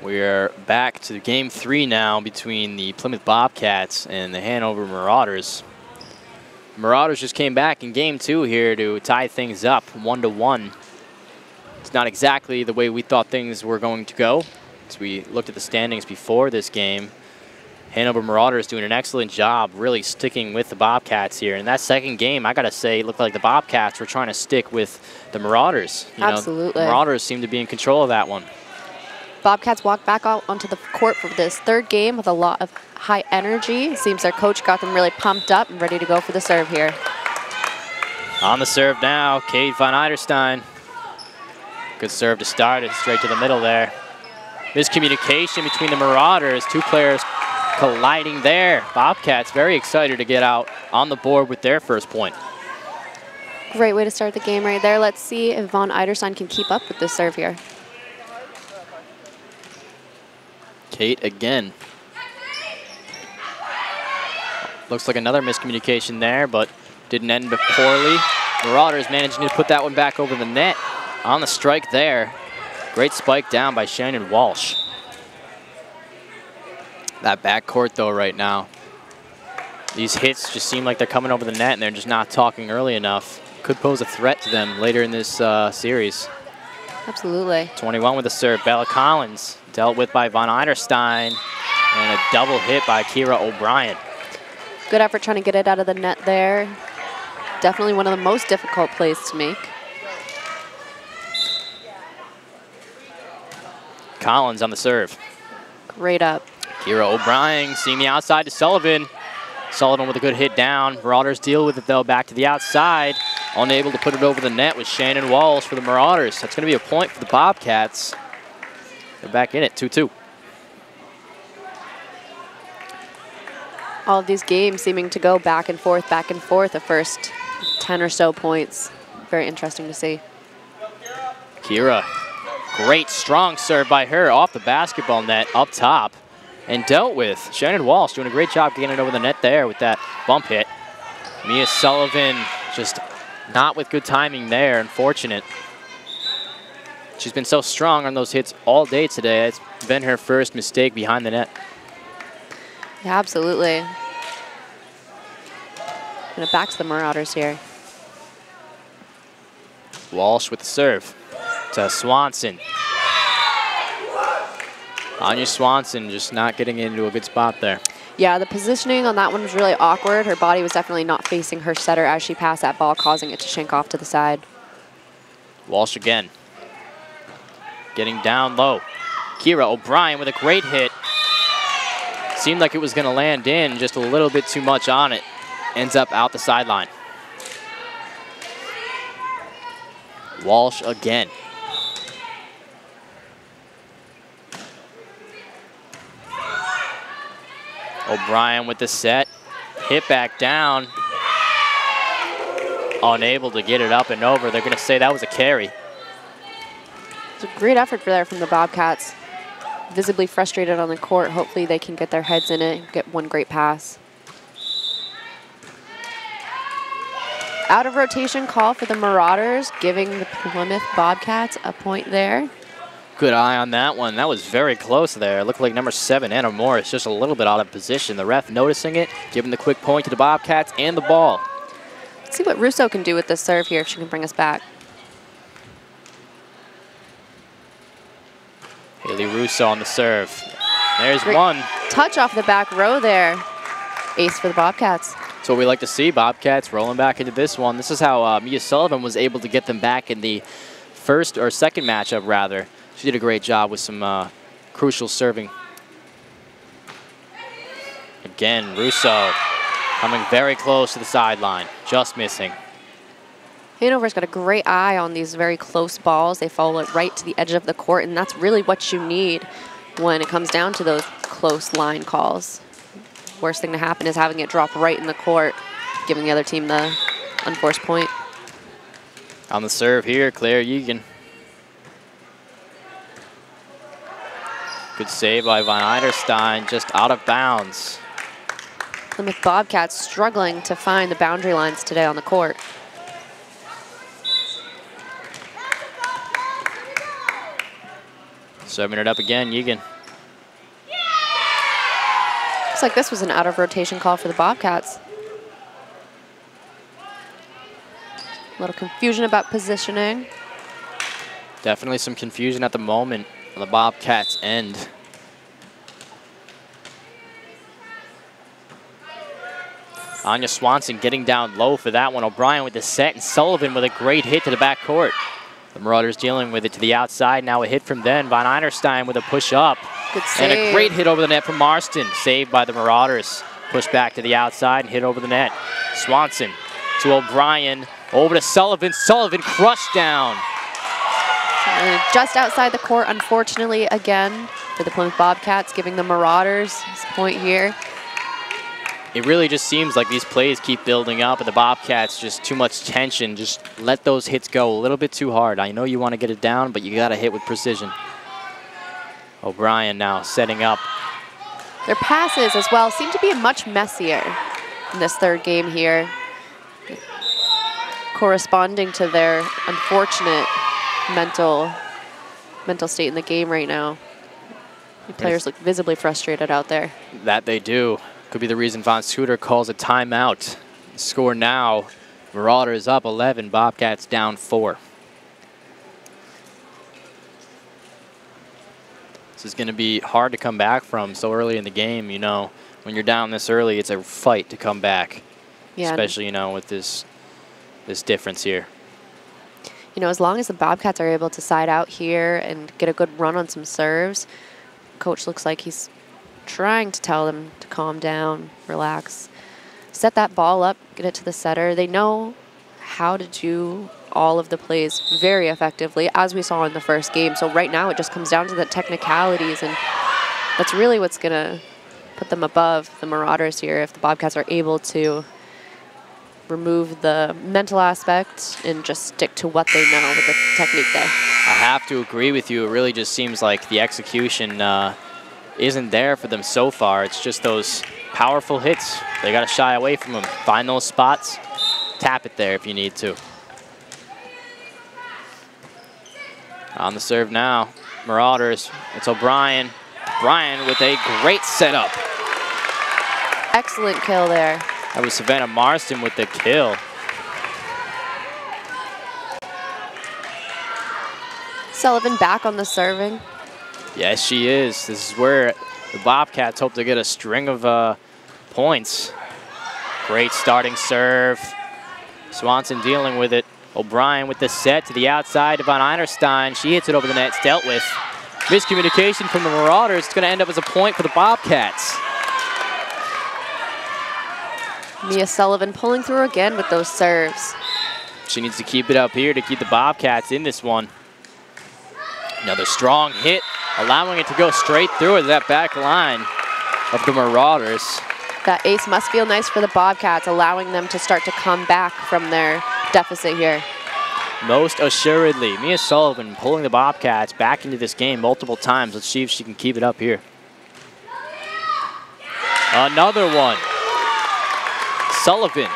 We're back to game 3 now between the Plymouth Bobcats and the Hanover Marauders. Marauders just came back in game 2 here to tie things up 1-1. It's not exactly the way we thought things were going to go. As we looked at the standings before this game, Hanover Marauders doing an excellent job really sticking with the Bobcats here. In that second game, I got to say, it looked like the Bobcats were trying to stick with the Marauders. Absolutely. The Marauders seemed to be in control of that one. Bobcats walked back out onto the court for this third game with a lot of high energy. It seems their coach got them really pumped up and ready to go for the serve here. On the serve now, Kate von Eiderstein. Good serve to start it, straight to the middle there. Miscommunication between the Marauders, two players colliding there. Bobcats very excited to get out on the board with their first point. Great way to start the game right there. Let's see if von Eiderstein can keep up with this serve here. Kate again. Looks like another miscommunication there, but didn't end poorly. Marauders managing to put that one back over the net. On the strike there. Great spike down by Shannon Walsh. That backcourt, though, right now. These hits just seem like they're coming over the net, and they're just not talking early enough. Could pose a threat to them later in this series. Absolutely. 21 with a serve. Bella Collins dealt with by von Eiderstein, and a double hit by Kira O'Brien. Good effort trying to get it out of the net there. Definitely one of the most difficult plays to make. Collins on the serve. Great up. Kira O'Brien seeing the outside to Sullivan. Sullivan with a good hit down. Marauders deal with it, though, back to the outside. Unable to put it over the net with Shannon Walsh for the Marauders. That's going to be a point for the Bobcats. They're back in it, 2-2. All of these games seeming to go back and forth, the first 10 or so points. Very interesting to see. Kira, great strong serve by her off the basketball net up top and dealt with. Shannon Walsh doing a great job getting it over the net there with that bump hit. Mia Sullivan just not with good timing there, unfortunate. She's been so strong on those hits all day today. It's been her first mistake behind the net. Yeah, absolutely. And back to the Marauders here. Walsh with the serve to Swanson. Anya Swanson just not getting into a good spot there. Yeah, the positioning on that one was really awkward. Her body was definitely not facing her setter as she passed that ball, causing it to shank off to the side. Walsh again. Getting down low. Kira O'Brien with a great hit. Seemed like it was going to land in, just a little bit too much on it. Ends up out the sideline. Walsh again. O'Brien with the set. Hit back down. Unable to get it up and over. They're going to say that was a carry. It's a great effort there from the Bobcats. Visibly frustrated on the court. Hopefully they can get their heads in it and get one great pass. Out of rotation call for the Marauders, giving the Plymouth Bobcats a point there. Good eye on that one. That was very close there. It looked like number 7, Anna Morris, just a little bit out of position. The ref noticing it, giving the quick point to the Bobcats and the ball. Let's see what Russo can do with this serve here if she can bring us back. Haley Russo on the serve. There's Great one. Touch off the back row there. Ace for the Bobcats. That's what we like to see. Bobcats rolling back into this one. This is how Mia Sullivan was able to get them back in the first or second matchup, rather. She did a great job with some crucial serving. Again, Russo coming very close to the sideline, just missing. Hanover's got a great eye on these very close balls. They follow it right to the edge of the court, and that's really what you need when it comes down to those close line calls. Worst thing to happen is having it drop right in the court, giving the other team the unforced point. On the serve here, Claire Yegan. Good save by Von Eiderstein, just out of bounds. Plymouth Bobcats struggling to find the boundary lines today on the court. Serving it up again, Yegan. Looks like this was an out of rotation call for the Bobcats. A little confusion about positioning. Definitely some confusion at the moment on the Bobcats' end. Anya Swanson getting down low for that one. O'Brien with the set, and Sullivan with a great hit to the back court. The Marauders dealing with it to the outside. Now a hit from then. Von Eiderstein with a push up. Good save. And a great hit over the net from Marston. Saved by the Marauders. Push back to the outside and hit over the net. Swanson to O'Brien. Over to Sullivan. Sullivan crushed down. Just outside the court, unfortunately, again, for the Plymouth Bobcats, giving the Marauders this point here. It really just seems like these plays keep building up, and the Bobcats just too much tension. Just let those hits go a little bit too hard. I know you want to get it down, but you got to hit with precision. O'Brien now setting up. Their passes as well seem to be much messier in this third game here, corresponding to their unfortunate mental state in the game right now. The players look visibly frustrated out there. That they do. Could be the reason Von Scooter calls a timeout. Score now, Marauders up 11, Bobcats down 4. This is going to be hard to come back from so early in the game. You know, when you're down this early, it's a fight to come back. Yeah, especially, you know, with this difference here. You know, as long as the Bobcats are able to side out here and get a good run on some serves, coach looks like he's trying to tell them to calm down, relax, set that ball up, get it to the setter. They know how to do all of the plays very effectively, as we saw in the first game. So right now it just comes down to the technicalities, and that's really what's going to put them above the Marauders here if the Bobcats are able to remove the mental aspect and just stick to what they know with the technique there. I have to agree with you. It really just seems like the execution isn't there for them so far. It's just those powerful hits. They got to shy away from them. Find those spots, tap it there if you need to. On the serve now, Marauders. It's O'Brien. O'Brien with a great setup. Excellent kill there. That was Savannah Marston with the kill. Sullivan back on the serving. Yes, she is. This is where the Bobcats hope to get a string of points. Great starting serve. Swanson dealing with it. O'Brien with the set to the outside to Von Eiderstein. She hits it over the net. It's dealt with. Miscommunication from the Marauders. It's going to end up as a point for the Bobcats. Mia Sullivan pulling through again with those serves. She needs to keep it up here to keep the Bobcats in this one. Another strong hit, allowing it to go straight through that back line. of the Marauders. That ace must feel nice for the Bobcats, allowing them to start to come back from their deficit here. Most assuredly. Mia Sullivan pulling the Bobcats back into this game multiple times. Let's see if she can keep it up here. Another one. Sullivan.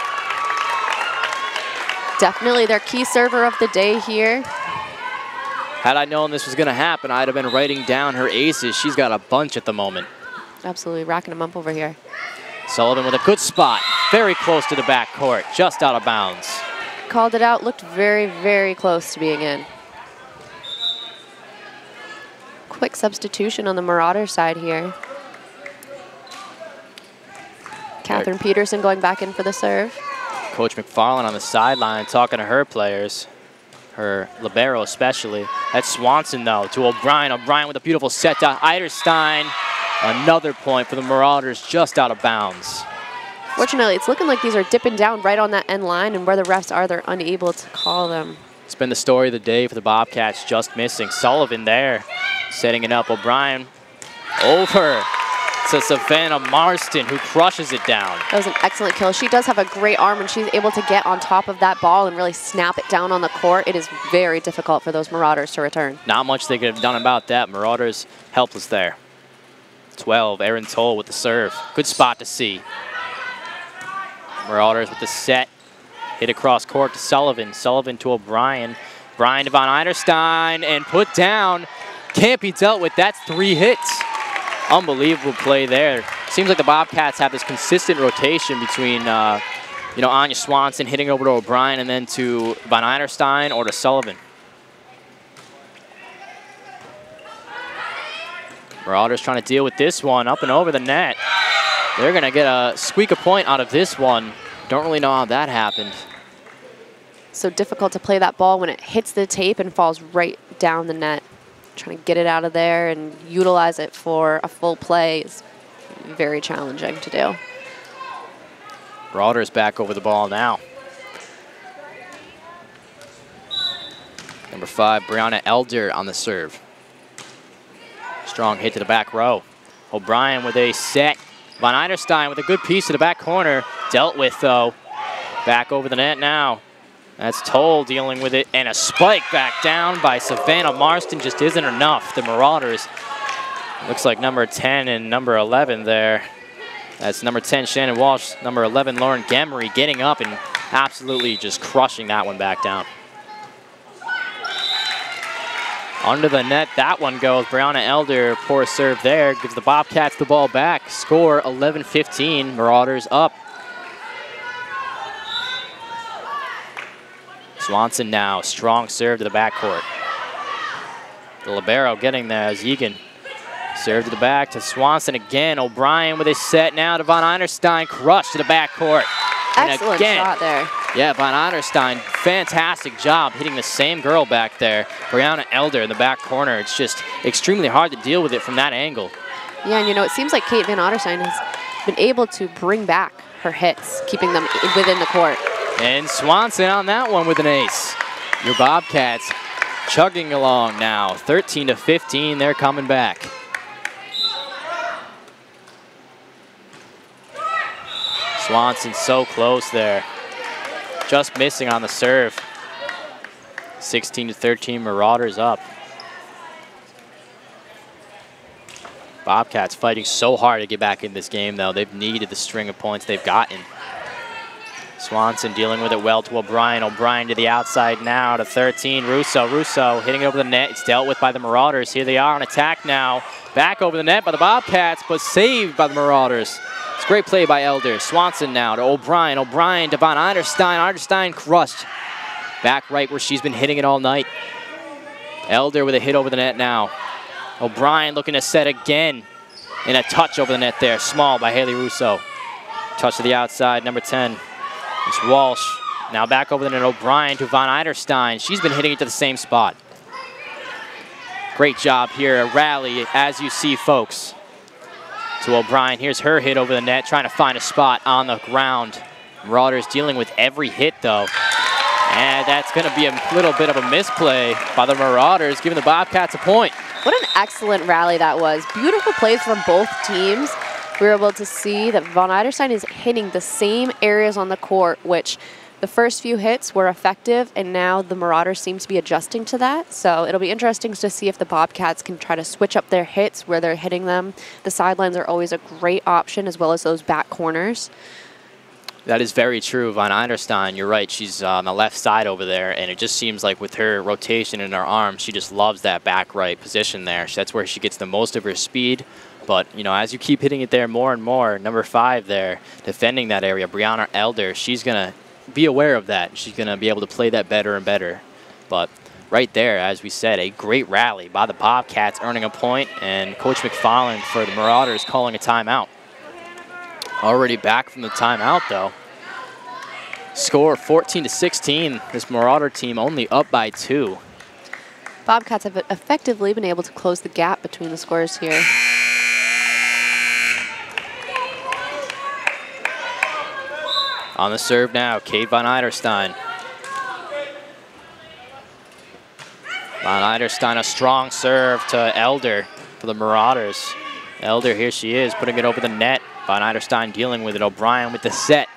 Definitely their key server of the day here. Had I known this was going to happen, I'd have been writing down her aces. She's got a bunch at the moment. Absolutely racking them up over here. Sullivan with a good spot. Very close to the backcourt. Just out of bounds. Called it out. Looked very, very close to being in. Quick substitution on the Marauder side here. Catherine Peterson going back in for the serve. Coach McFarland on the sideline talking to her players. Her libero especially. That's Swanson though to O'Brien. O'Brien with a beautiful set to Eiderstein. Another point for the Marauders just out of bounds. Fortunately, it's looking like these are dipping down right on that end line, and where the refs are, they're unable to call them. It's been the story of the day for the Bobcats, just missing. Sullivan there, setting it up. O'Brien over to Savannah Marston, who crushes it down. That was an excellent kill. She does have a great arm, and she's able to get on top of that ball and really snap it down on the court. It is very difficult for those Marauders to return. Not much they could have done about that. Marauders helpless there. 12, Erin Toll with the serve. Good spot to see. Marauders with the set. Hit across court to Sullivan. Sullivan to O'Brien. Bryan to Von Eiderstein and put down. Can't be dealt with. That's 3 hits. Unbelievable play there. Seems like the Bobcats have this consistent rotation between, Anya Swanson hitting over to O'Brien and then to Von Eiderstein or to Sullivan. Marauders trying to deal with this one up and over the net. They're going to get a squeak a point out of this one. Don't really know how that happened. So difficult to play that ball when it hits the tape and falls right down the net. Trying to get it out of there and utilize it for a full play is very challenging to do. Marauders back over the ball now. Number 5, Brianna Elder on the serve. Strong hit to the back row. O'Brien with a set. Von Eiderstein with a good piece to the back corner. Dealt with, though. Back over the net now. That's Toll dealing with it. And a spike back down by Savannah Marston just isn't enough. The Marauders. Looks like number 10 and number 11 there. That's number 10, Shannon Walsh. Number 11, Lauren Gemery, getting up and absolutely just crushing that one back down. Under the net, that one goes. Brianna Elder, poor serve there. Gives the Bobcats the ball back. Score 11-15, Marauders up. Swanson now, strong serve to the backcourt. The libero getting there as Egan. Serve to the back to Swanson again. O'Brien with a set now to Von Eiderstein. Crush to the backcourt. Excellent shot there. Yeah, Von Eiderstein, fantastic job hitting the same girl back there. Brianna Elder in the back corner. It's just extremely hard to deal with it from that angle. Yeah, and it seems like Kate Van Eiderstein has been able to bring back her hits, keeping them within the court. And Swanson on that one with an ace. Your Bobcats chugging along now. 13-15, they're coming back. Swanson so close there. Just missing on the serve. 16-13, Marauders up. Bobcats fighting so hard to get back in this game, though. They've needed the string of points they've gotten. Swanson dealing with it well to O'Brien. O'Brien to the outside now to 13. Russo hitting it over the net. It's dealt with by the Marauders. Here they are on attack now. Back over the net by the Bobcats, but saved by the Marauders. It's a great play by Elder. Swanson now to O'Brien. O'Brien to Von Eiderstein. Eiderstein crushed. Back right where she's been hitting it all night. Elder with a hit over the net now. O'Brien looking to set again. And a touch over the net there. Small by Haley Russo. Touch to the outside, number 10. It's Walsh. Now back over the net. O'Brien to Von Eiderstein. She's been hitting it to the same spot. Great job here. A rally, as you see, folks. To O'Brien. Here's her hit over the net, trying to find a spot on the ground. Marauders dealing with every hit, though. And that's going to be a little bit of a misplay by the Marauders, giving the Bobcats a point. What an excellent rally that was. Beautiful plays from both teams. we were able to see that Von Eiderstein is hitting the same areas on the court, which the first few hits were effective, and now the Marauders seem to be adjusting to that. So it'll be interesting to see if the Bobcats can try to switch up their hits where they're hitting them. The sidelines are always a great option, as well as those back corners. That is very true. Von Eiderstein, you're right. She's on the left side over there, and it just seems like with her rotation in her arm, she just loves that back right position there. That's where she gets the most of her speed. But, you know, as you keep hitting it there more and more, number 5 there, defending that area, Brianna Elder, she's going to be aware of that. She's going to be able to play that better and better. But right there, as we said, a great rally by the Bobcats, earning a point, and Coach McFarland for the Marauders calling a timeout. Already back from the timeout, though. Score 14-16. This Marauder team only up by 2. Bobcats have effectively been able to close the gap between the scores here. On the serve now, Kate Von Eiderstein. Von Eiderstein, a strong serve to Elder for the Marauders. Elder, here she is, putting it over the net. Von Eiderstein dealing with it. O'Brien with the set.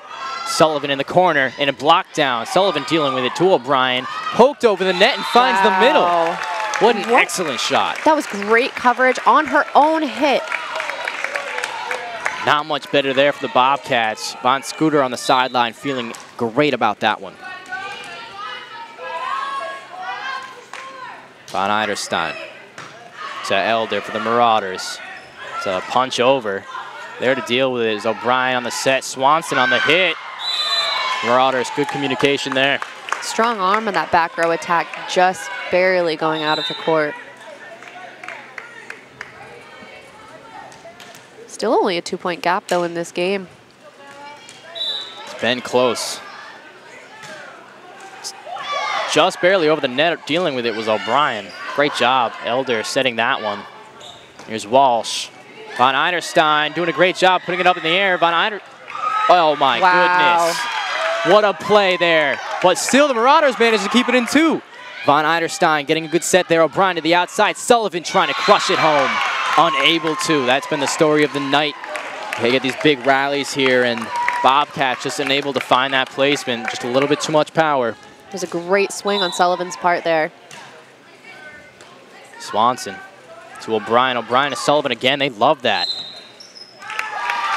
Sullivan in the corner, and a block down. Sullivan dealing with it to O'Brien. Poked over the net and finds the middle. What an excellent shot. That was great coverage on her own hit. Not much better there for the Bobcats. Von Scooter on the sideline feeling great about that one. Von Eiderstein to Elder for the Marauders. It's a punch over. There to deal with it is O'Brien on the set. Swanson on the hit. Marauders, good communication there. Strong arm on that back row attack, just barely going out of the court. Still only a 2-point gap, though, in this game. It's been close. Just barely over the net. Dealing with it was O'Brien. Great job, Elder, setting that one. Here's Walsh. Von Eiderstein doing a great job putting it up in the air. Oh, my goodness. What a play there. But still, the Marauders managed to keep it in 2. Von Eiderstein getting a good set there. O'Brien to the outside. Sullivan trying to crush it home. Unable to. That's been the story of the night. They get these big rallies here, and Bobcats just unable to find that placement. Just a little bit too much power. It was a great swing on Sullivan's part there. Swanson to O'Brien. O'Brien to Sullivan again. They love that.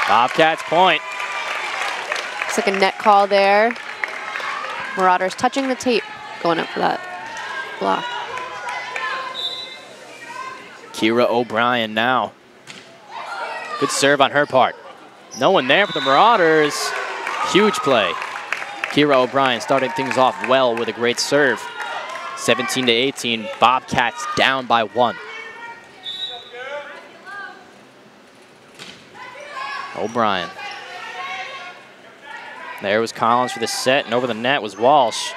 Bobcats point. It's like a net call there. Marauders touching the tape, going up for that block. Kira O'Brien now. Good serve on her part. No one there for the Marauders. Huge play. Kira O'Brien starting things off well with a great serve. 17-18, Bobcats down by 1. O'Brien. There was Collins for the set, and over the net was Walsh.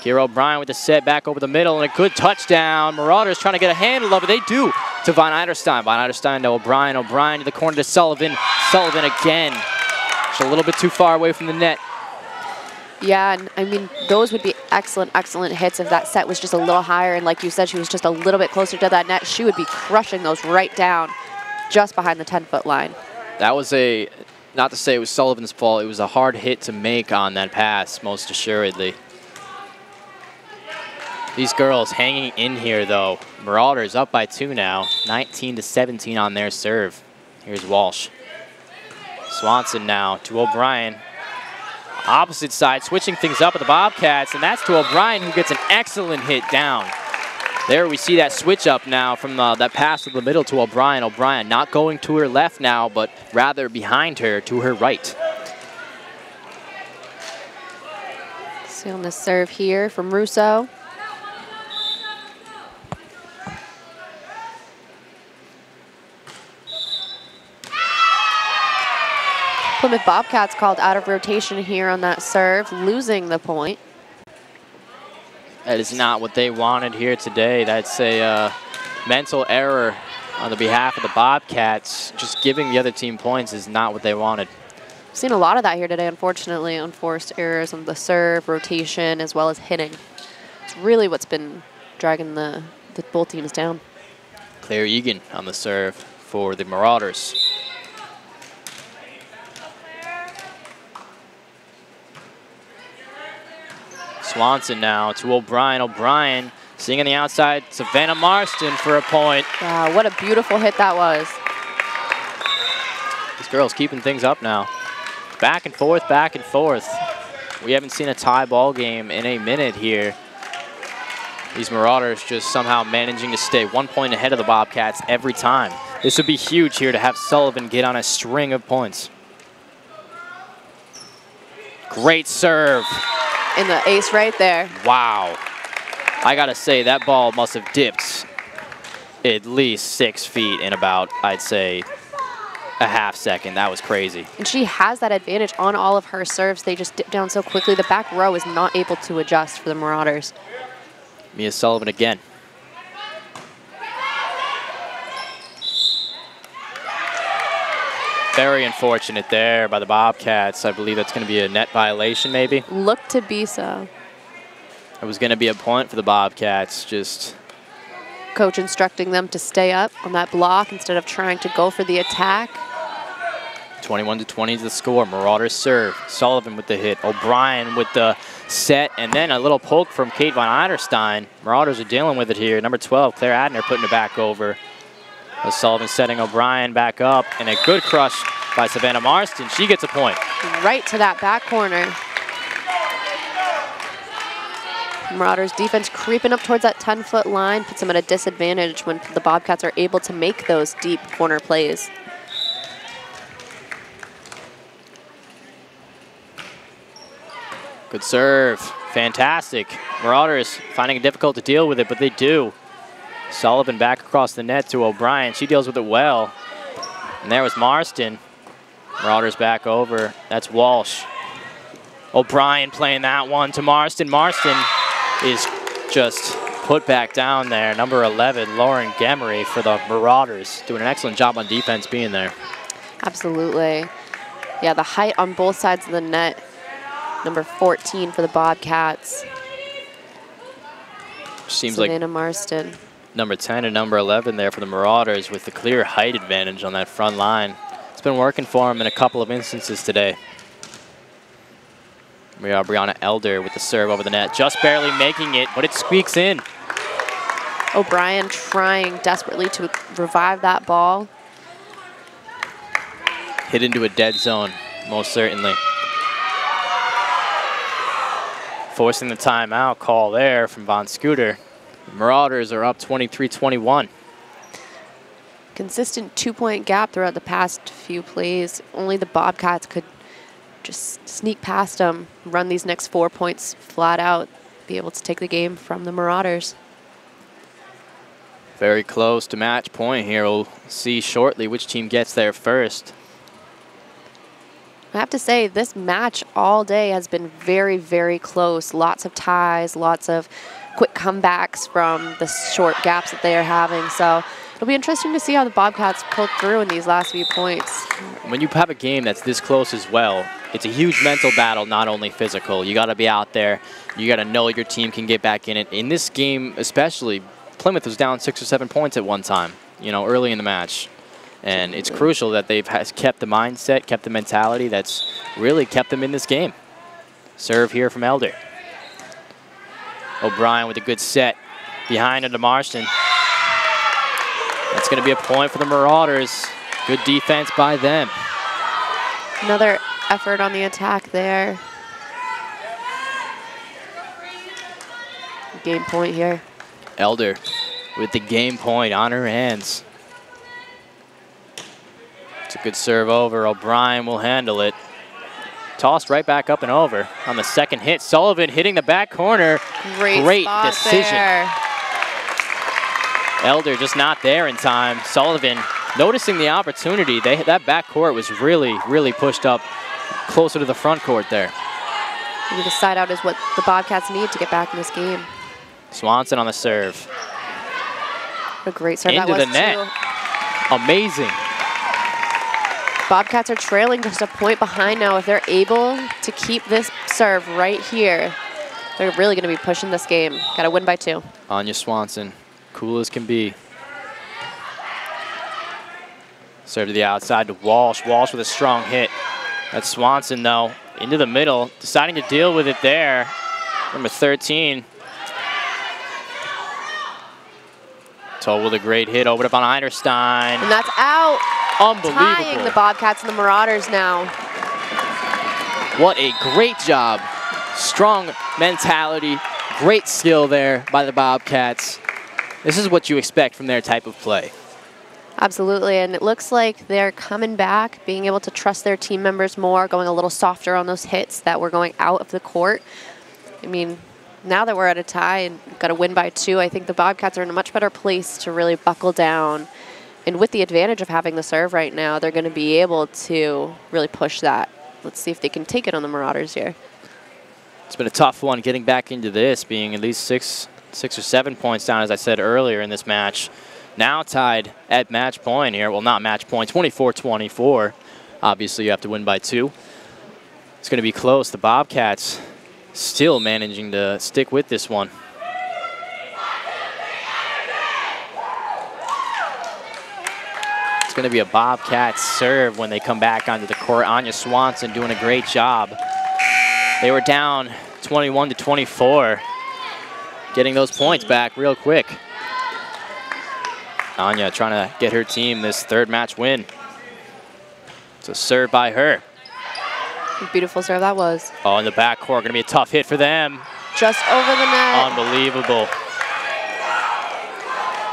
Kira O'Brien with the set back over the middle, and a good touchdown. Marauders trying to get a handle of it. They do to Von Eiderstein. Von Eiderstein to O'Brien. O'Brien to the corner to Sullivan. Sullivan again. Just a little bit too far away from the net. Yeah, and I mean, those would be excellent, excellent hits if that set was just a little higher. And like you said, she was just a little bit closer to that net. She would be crushing those right down just behind the 10-foot line. That was a, not to say it was Sullivan's fault, it was a hard hit to make on that pass, most assuredly. These girls hanging in here, though. Marauders up by 2 now, 19-17 on their serve. Here's Walsh. Swanson now to O'Brien. Opposite side, switching things up with the Bobcats, and that's to O'Brien, who gets an excellent hit down. There we see that switch up now from that pass to the middle to O'Brien. O'Brien not going to her left now, but rather behind her to her right. See on the serve here from Russo. Plymouth Bobcats called out of rotation here on that serve, losing the point. That is not what they wanted here today. That's a mental error on the behalf of the Bobcats. Just giving the other team points is not what they wanted. We've seen a lot of that here today, unfortunately. Unforced errors on the serve, rotation, as well as hitting. It's really what's been dragging the both teams down. Claire Egan on the serve for the Marauders. Swanson now to O'Brien. O'Brien seeing on the outside, Savannah Marston for a point. Wow, what a beautiful hit that was. This girl's keeping things up now. Back and forth, back and forth. We haven't seen a tie ball game in a minute here. These Marauders just somehow managing to stay 1 point ahead of the Bobcats every time. This would be huge here to have Sullivan get on a string of points. Great serve. And the ace right there. Wow. I gotta say, that ball must have dipped at least 6 feet in about, I'd say, a half second. That was crazy. And she has that advantage on all of her serves. They just dip down so quickly. The back row is not able to adjust for the Marauders. Mia Sullivan again. Very unfortunate there by the Bobcats. I believe that's going to be a net violation, maybe. Look to be so. It was going to be a point for the Bobcats. Just coach instructing them to stay up on that block instead of trying to go for the attack. 21-20 is the score. Marauders serve. Sullivan with the hit. O'Brien with the set, and then a little poke from Kate Von Eiderstein. Marauders are dealing with it here. Number 12, Claire Adner, putting it back over. Sullivan setting O'Brien back up, and a good crush by Savannah Marston. She gets a point. Right to that back corner. Marauders defense creeping up towards that 10-foot line puts them at a disadvantage when the Bobcats are able to make those deep corner plays. Good serve. Fantastic. Marauders finding it difficult to deal with it, but they do. Sullivan back across the net to O'Brien. She deals with it well. And there was Marston. Marauders back over. That's Walsh. O'Brien playing that one to Marston. Marston is just put back down there. Number 11, Lauren Gemery for the Marauders. Doing an excellent job on defense being there. Absolutely. Yeah, the height on both sides of the net. Number 14 for the Bobcats. Seems Savannah like Marston. Number 10 and number 11 there for the Marauders with the clear height advantage on that front line. It's been working for them in a couple of instances today. We have Brianna Elder with the serve over the net, just barely making it, but it squeaks in. O'Brien trying desperately to revive that ball. Hit into a dead zone, most certainly. Forcing the timeout call there from Von Scooter. The Marauders are up 23-21. Consistent 2-point gap throughout the past few plays. Only the Bobcats could just sneak past them, run these next 4 points flat out, be able to take the game from the Marauders. Very close to match point here. We'll see shortly which team gets there first. I have to say, this match all day has been very, very close. Lots of ties, lots of quick comebacks from the short gaps that they are having. So it'll be interesting to see how the Bobcats pull through in these last few points. When you have a game that's this close as well, it's a huge mental battle, not only physical. You got to be out there. You got to know your team can get back in it. In this game especially, Plymouth was down 6 or 7 points at one time, you know, early in the match. And it's crucial that they've kept the mindset, kept the mentality that's really kept them in this game. Serve here from Elder. O'Brien with a good set behind into Marston. That's going to be a point for the Marauders. Good defense by them. Another effort on the attack there. Game point here. Elder with the game point on her hands. It's a good serve over. O'Brien will handle it. Tossed right back up and over on the second hit. Sullivan hitting the back corner. Great decision. There. Elder just not there in time. Sullivan noticing the opportunity. That back court was really, really pushed up closer to the front court there. Maybe the side out is what the Bobcats need to get back in this game. Swanson on the serve. What a great serve Into that was the net. too. Amazing. Bobcats are trailing just a point behind now. If they're able to keep this serve right here, they're really going to be pushing this game. Got to win by 2. Anya Swanson, cool as can be. Serve to the outside to Walsh. Walsh with a strong hit. That's Swanson, though, into the middle, deciding to deal with it there. Number 13. Toll with a great hit, over up on Eiderstein. And that's out. Unbelievable. Tying the Bobcats and the Marauders now. What a great job. Strong mentality, great skill there by the Bobcats. This is what you expect from their type of play. Absolutely, and it looks like they're coming back, being able to trust their team members more, going a little softer on those hits that were going out of the court. I mean, now that we're at a tie and got to win by 2, I think the Bobcats are in a much better place to really buckle down. And with the advantage of having the serve right now, they're going to be able to really push that. Let's see if they can take it on the Marauders here. It's been a tough one getting back into this, being at least six or 7 points down, as I said earlier in this match. Now tied at match point here. Well, not match point, 24-24. Obviously, you have to win by 2. It's going to be close. The Bobcats still managing to stick with this one. It's going to be a Bobcats serve when they come back onto the court. Anya Swanson doing a great job. They were down 21-24. Getting those points back real quick. Anya trying to get her team this 3rd match win. It's a serve by her. Beautiful serve that was. Oh, in the backcourt, going to be a tough hit for them. Just over the net. Unbelievable.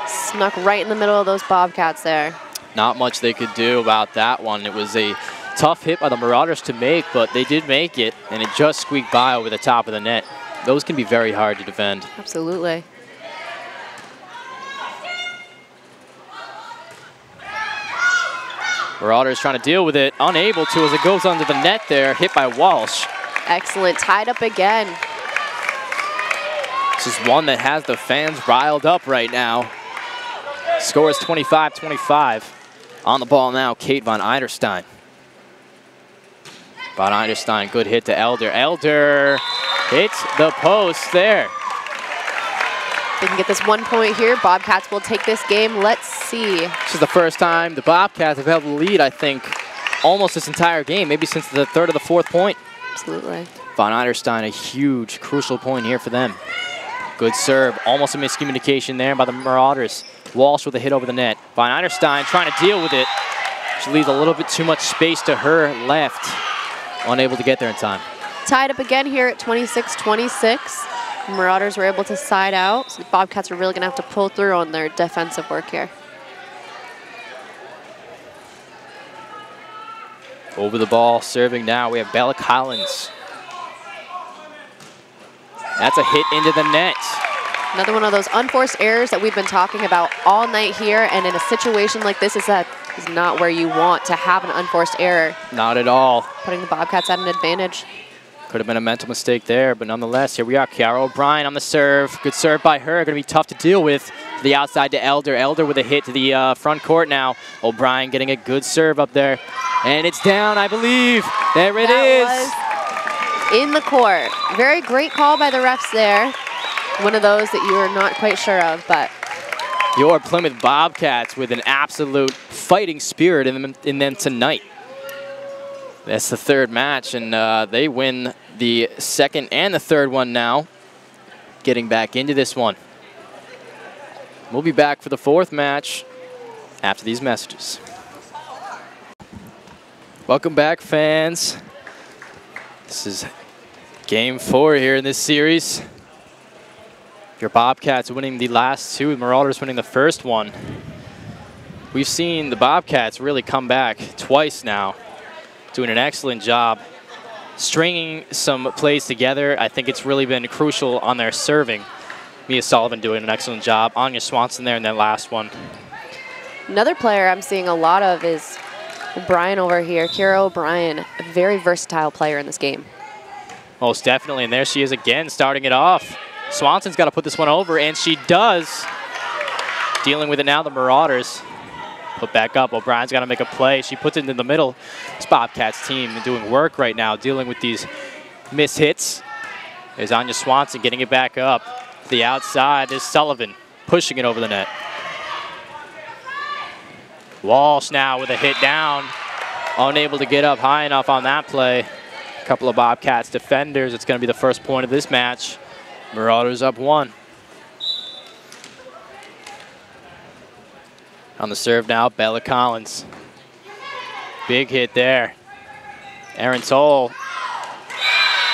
Snuck right in the middle of those Bobcats there. Not much they could do about that one. It was a tough hit by the Marauders to make, but they did make it, and it just squeaked by over the top of the net. Those can be very hard to defend. Absolutely. Marauders trying to deal with it, unable to as it goes under the net there, hit by Walsh. Excellent, tied up again. This is one that has the fans riled up right now. Score is 25-25. On the ball now, Kate von Eiderstein. Von Eiderstein, good hit to Elder. Elder hits the post there. They can get this 1 point here. Bobcats will take this game. Let's see. This is the first time the Bobcats have held the lead, I think, almost this entire game, maybe since the 3rd or the 4th point. Absolutely. Von Eiderstein, a huge, crucial point here for them. Good serve, almost a miscommunication there by the Marauders. Walsh with a hit over the net. Von Eiderstein trying to deal with it. She leaves a little bit too much space to her left. Unable to get there in time. Tied up again here at 26-26. Marauders were able to side out, so the Bobcats are really going to have to pull through on their defensive work here. Over the ball, serving now. We have Bella Collins. That's a hit into the net. Another one of those unforced errors that we've been talking about all night here, and in a situation like this, that is not where you want to have an unforced error. Not at all. Putting the Bobcats at an advantage. Could have been a mental mistake there, but nonetheless, here we are. Kiara O'Brien on the serve. Good serve by her. Going to be tough to deal with. To the outside to Elder. Elder with a hit to the front court now. O'Brien getting a good serve up there. And it's down, I believe. There it is. That was in the court. Very great call by the refs there. One of those that you are not quite sure of, but. Your Plymouth Bobcats with an absolute fighting spirit in them tonight. That's the 3rd match, and they win the 2nd and the 3rd one now, getting back into this one. We'll be back for the 4th match after these messages. Welcome back, fans. This is game 4 here in this series. Your Bobcats winning the last 2, Marauders winning the first one. We've seen the Bobcats really come back twice now, doing an excellent job stringing some plays together. I think it's really been crucial on their serving. Mia Sullivan doing an excellent job. Anya Swanson there in that last one. Another player I'm seeing a lot of is O'Brien over here. Kiara O'Brien, a very versatile player in this game. Most definitely, and there she is again, starting it off. Swanson's got to put this one over, and she does. Dealing with it now, the Marauders. Put back up. O'Brien's got to make a play. She puts it in the middle. This Bobcats team doing work right now, dealing with these miss hits. There's Anya Swanson getting it back up. To the outside is Sullivan pushing it over the net. Walsh now with a hit down. Unable to get up high enough on that play. A couple of Bobcats defenders. It's going to be the first point of this match. Marauders up 1. On the serve now, Bella Collins. Big hit there. Aaron Toll.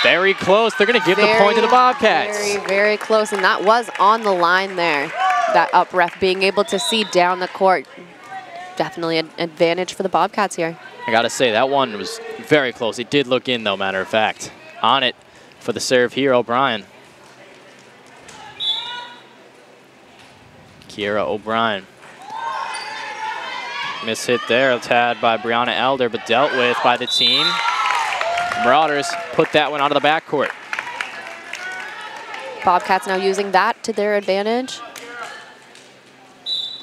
Very close. They're going to give the point to the Bobcats. Very, very close. And that was on the line there. That up ref being able to see down the court. Definitely an advantage for the Bobcats here. I got to say, that one was very close. It did look in, though, matter of fact. On it for the serve here, O'Brien. Kiera O'Brien. Miss hit there, had by Brianna Elder, but dealt with by the team. Marauders put that one out of the backcourt. Bobcats now using that to their advantage.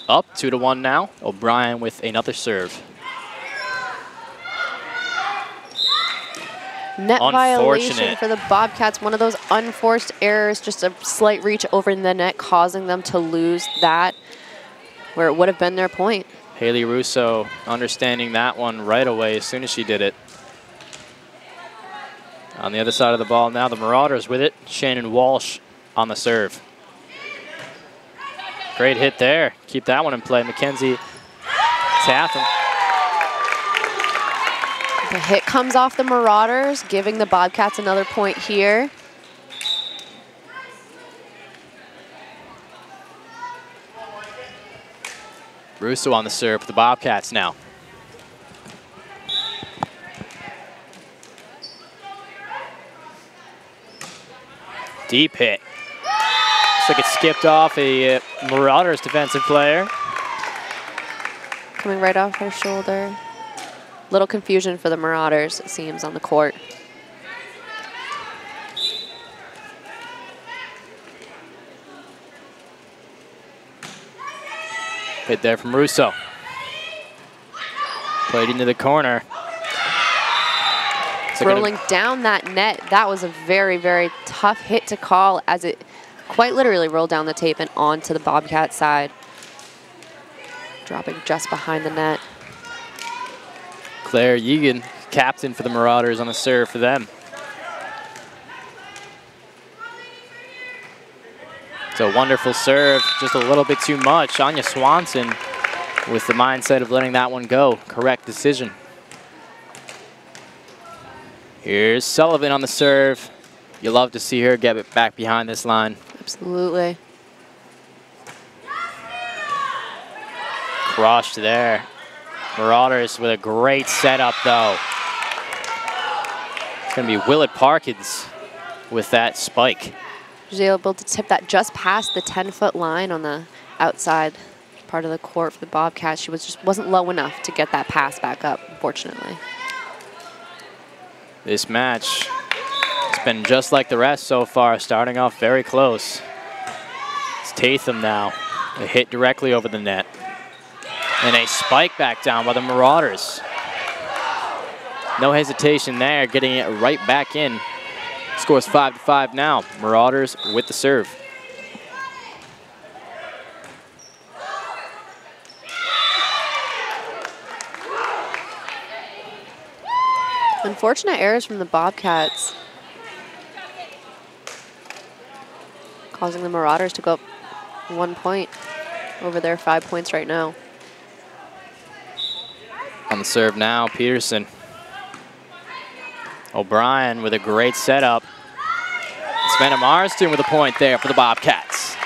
Up 2-1 now. O'Brien with another serve. Net violation for the Bobcats. One of those unforced errors, just a slight reach over the net, causing them to lose that where it would have been their point. Haley Russo understanding that one right away as soon as she did it. On the other side of the ball now, the Marauders with it. Shannon Walsh on the serve. Great hit there. Keep that one in play. Mackenzie Tatham. The hit comes off the Marauders, giving the Bobcats another point here. Russo on the serve for the Bobcats now. Deep hit. Looks like it skipped off a Marauders defensive player. Coming right off her shoulder. Little confusion for the Marauders, it seems, on the court. Hit there from Russo. Played into the corner. Rolling down that net, that was a very, very tough hit to call as it quite literally rolled down the tape and onto the Bobcat side. Dropping just behind the net. Claire Yegan, captain for the Marauders on the serve for them. It's a wonderful serve, just a little bit too much. Anya Swanson with the mindset of letting that one go. Correct decision. Here's Sullivan on the serve. You love to see her get it back behind this line. Absolutely. Crushed there. Marauders with a great setup, though. It's going to be Willett Parkins with that spike. She was able to tip that just past the 10-foot line on the outside part of the court for the Bobcats. She just wasn't low enough to get that pass back up, unfortunately. This match has been just like the rest so far, starting off very close. It's Tatham now. A hit directly over the net. And a spike back down by the Marauders. No hesitation there, getting it right back in. Scores 5-5 now. Marauders with the serve. Unfortunate errors from the Bobcats, causing the Marauders to go up 1 point over their 5 points right now. On the serve now, Peterson. O'Brien with a great setup. Savannah Marston with a point there for the Bobcats.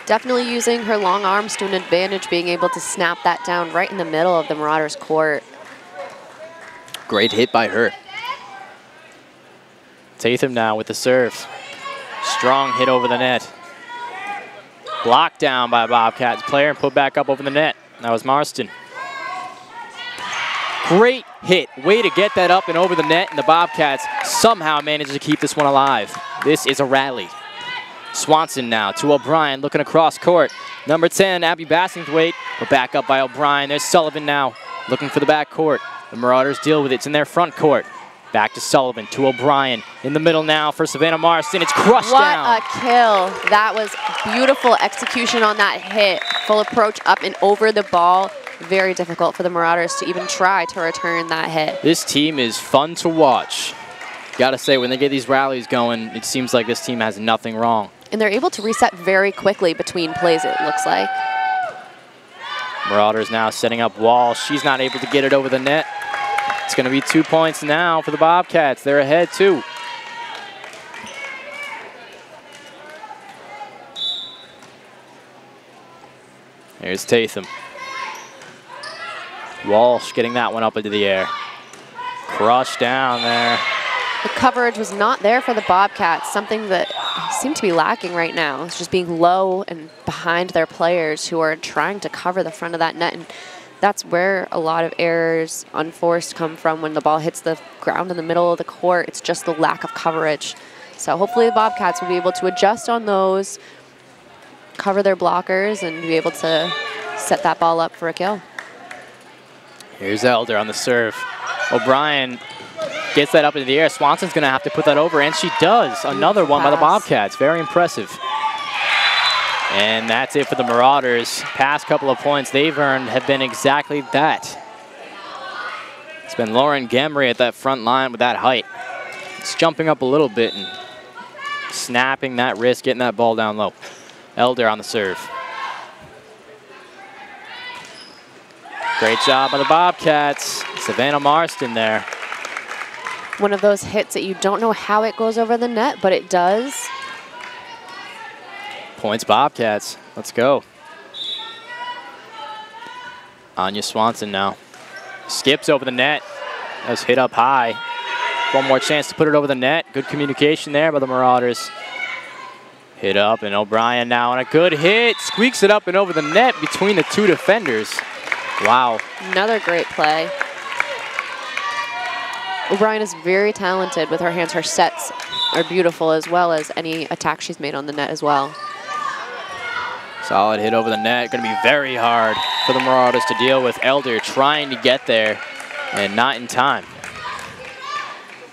Definitely using her long arms to an advantage, being able to snap that down right in the middle of the Marauders' court. Great hit by her. Tatham now with the serve. Strong hit over the net. Blocked down by a Bobcats player and put back up over the net. That was Marston. Great hit. Way to get that up and over the net, and the Bobcats somehow managed to keep this one alive. This is a rally. Swanson now to O'Brien, looking across court. Number 10, Abby Bassingthwaite, but back up by O'Brien. There's Sullivan now, looking for the back court. The Marauders deal with it. It's in their front court. Back to Sullivan, to O'Brien. In the middle now for Savannah Marston. It's crushed down. What a kill. That was beautiful execution on that hit. Full approach up and over the ball. Very difficult for the Marauders to even try to return that hit. This team is fun to watch. Got to say, when they get these rallies going, it seems like this team has nothing wrong. And they're able to reset very quickly between plays, it looks like. Marauders now setting up Walsh. She's not able to get it over the net. It's going to be 2 points now for the Bobcats. They're ahead, too. Here's Tatham. Walsh getting that one up into the air. Crushed down there. The coverage was not there for the Bobcats, something that seemed to be lacking right now. It's just being low and behind their players who are trying to cover the front of that net. And that's where a lot of errors unforced come from when the ball hits the ground in the middle of the court. It's just the lack of coverage. So hopefully the Bobcats will be able to adjust on those, cover their blockers, and be able to set that ball up for a kill. Here's Elder on the serve. O'Brien gets that up into the air. Swanson's going to have to put that over, and she does. Another one by the Bobcats. Very impressive. And that's it for the Marauders. Past couple of points they've earned have been exactly that. It's been Lauren Gemery at that front line with that height. It's jumping up a little bit and snapping that wrist, getting that ball down low. Elder on the serve. Great job by the Bobcats. Savannah Marston there. One of those hits that you don't know how it goes over the net, but it does. Points Bobcats. Let's go. Anya Swanson now. Skips over the net. That was hit up high. One more chance to put it over the net. Good communication there by the Marauders. Hit up, and O'Brien now on a good hit. Squeaks it up and over the net between the two defenders. Wow. Another great play. O'Brien is very talented with her hands. Her sets are beautiful, as well as any attack she's made on the net as well. Solid hit over the net. Going to be very hard for the Marauders to deal with. Elder trying to get there and not in time.